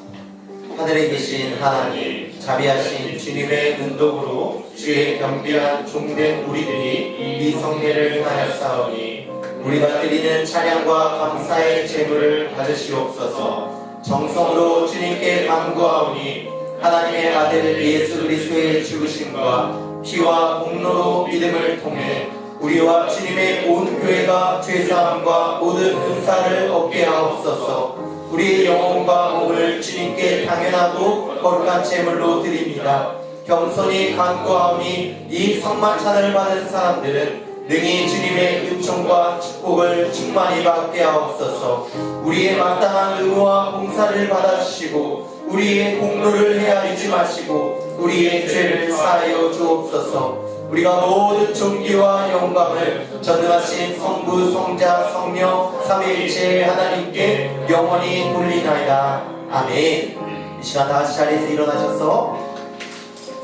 하늘에 계신 하나님, 자비하신 주님의 은덕으로 주의 경비한 종된 우리들이 이 성례를 하였사오니 우리가 드리는 찬양과 감사의 제물을 받으시옵소서. 정성으로 주님께 간구하오니 하나님의 아들 예수 그리스도의 죽으심과 피와 공로로 믿음을 통해 우리와 주님의 온 교회가 죄사함과 모든 은사를 얻게 하옵소서. 우리의 영혼과 몸을 주님께 당연하고 거룩한 제물로 드립니다. 겸손히 간구하오니 이 성만찬을 받은 사람들은 능히 주님의 은총과 축복을 충만히 받게 하옵소서. 우리의 마땅한 의무와 봉사를 받아주시고 우리의 공로를 헤아리지 마시고 우리의 죄를 사하여 주옵소서. 우리가 모든 존귀와 영광을 전능하신 성부, 성자, 성령, 삼위일체 하나님께 영원히 돌리나이다. 아멘. 이 시간 다같이 자리에서 일어나셔서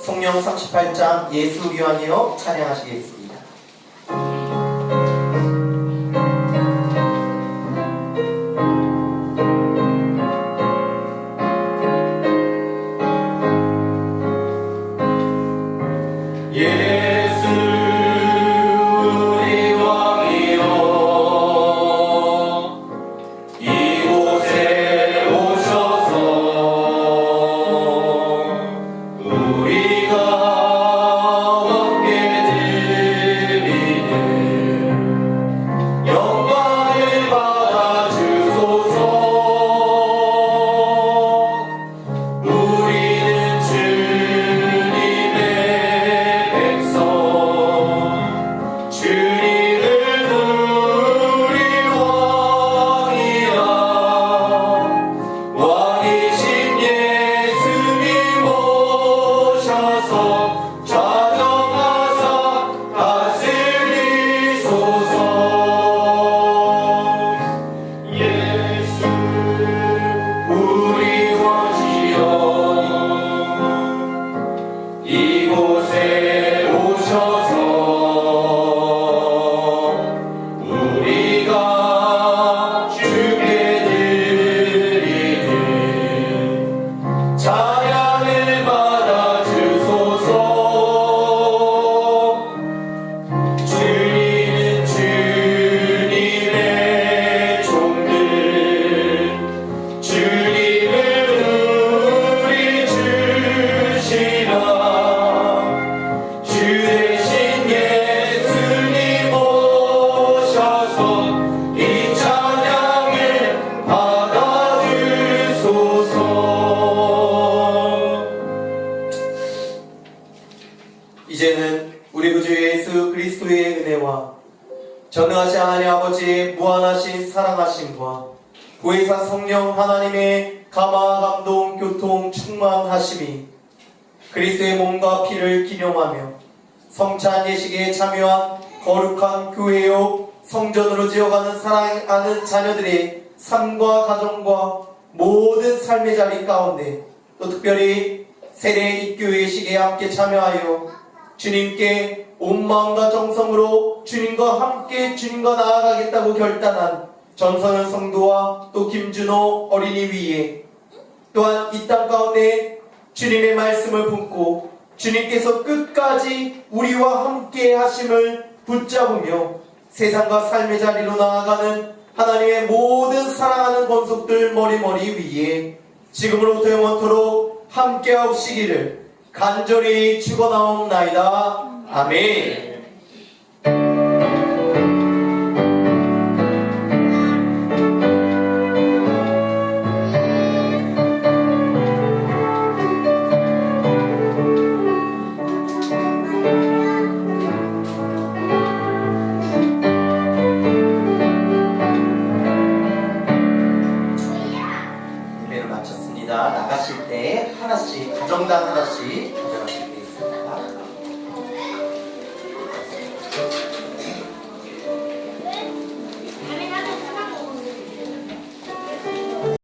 성령 38장 예수 귀환이여 찬양하시겠습니다. 이제는 우리 구주 예수 그리스도의 은혜와 전능하신 하나님 아버지의 무한하신 사랑하심과 구의사 성령 하나님의 감화 감동 교통 충만하심이 그리스도의 몸과 피를 기념하며 성찬 예식에 참여한 거룩한 교회요 성전으로 지어가는 사랑하는 자녀들의 삶과 가정과 모든 삶의 자리 가운데 또 특별히 세례 입교 예식에 함께 참여하여 주님께 온 마음과 정성으로 주님과 함께 주님과 나아가겠다고 결단한 전선은 성도와 또 김준호 어린이 위에 또한 이 땅 가운데 주님의 말씀을 품고 주님께서 끝까지 우리와 함께 하심을 붙잡으며 세상과 삶의 자리로 나아가는 하나님의 모든 사랑하는 권속들 머리머리 위에 지금으로부터 영원토록 함께 하옵시기를 간절히 축원하옵나이다. 아멘. 예배를 마쳤습니다. 나가실 때 하나씩 가정당 하나씩 가져가시면 되겠습니다.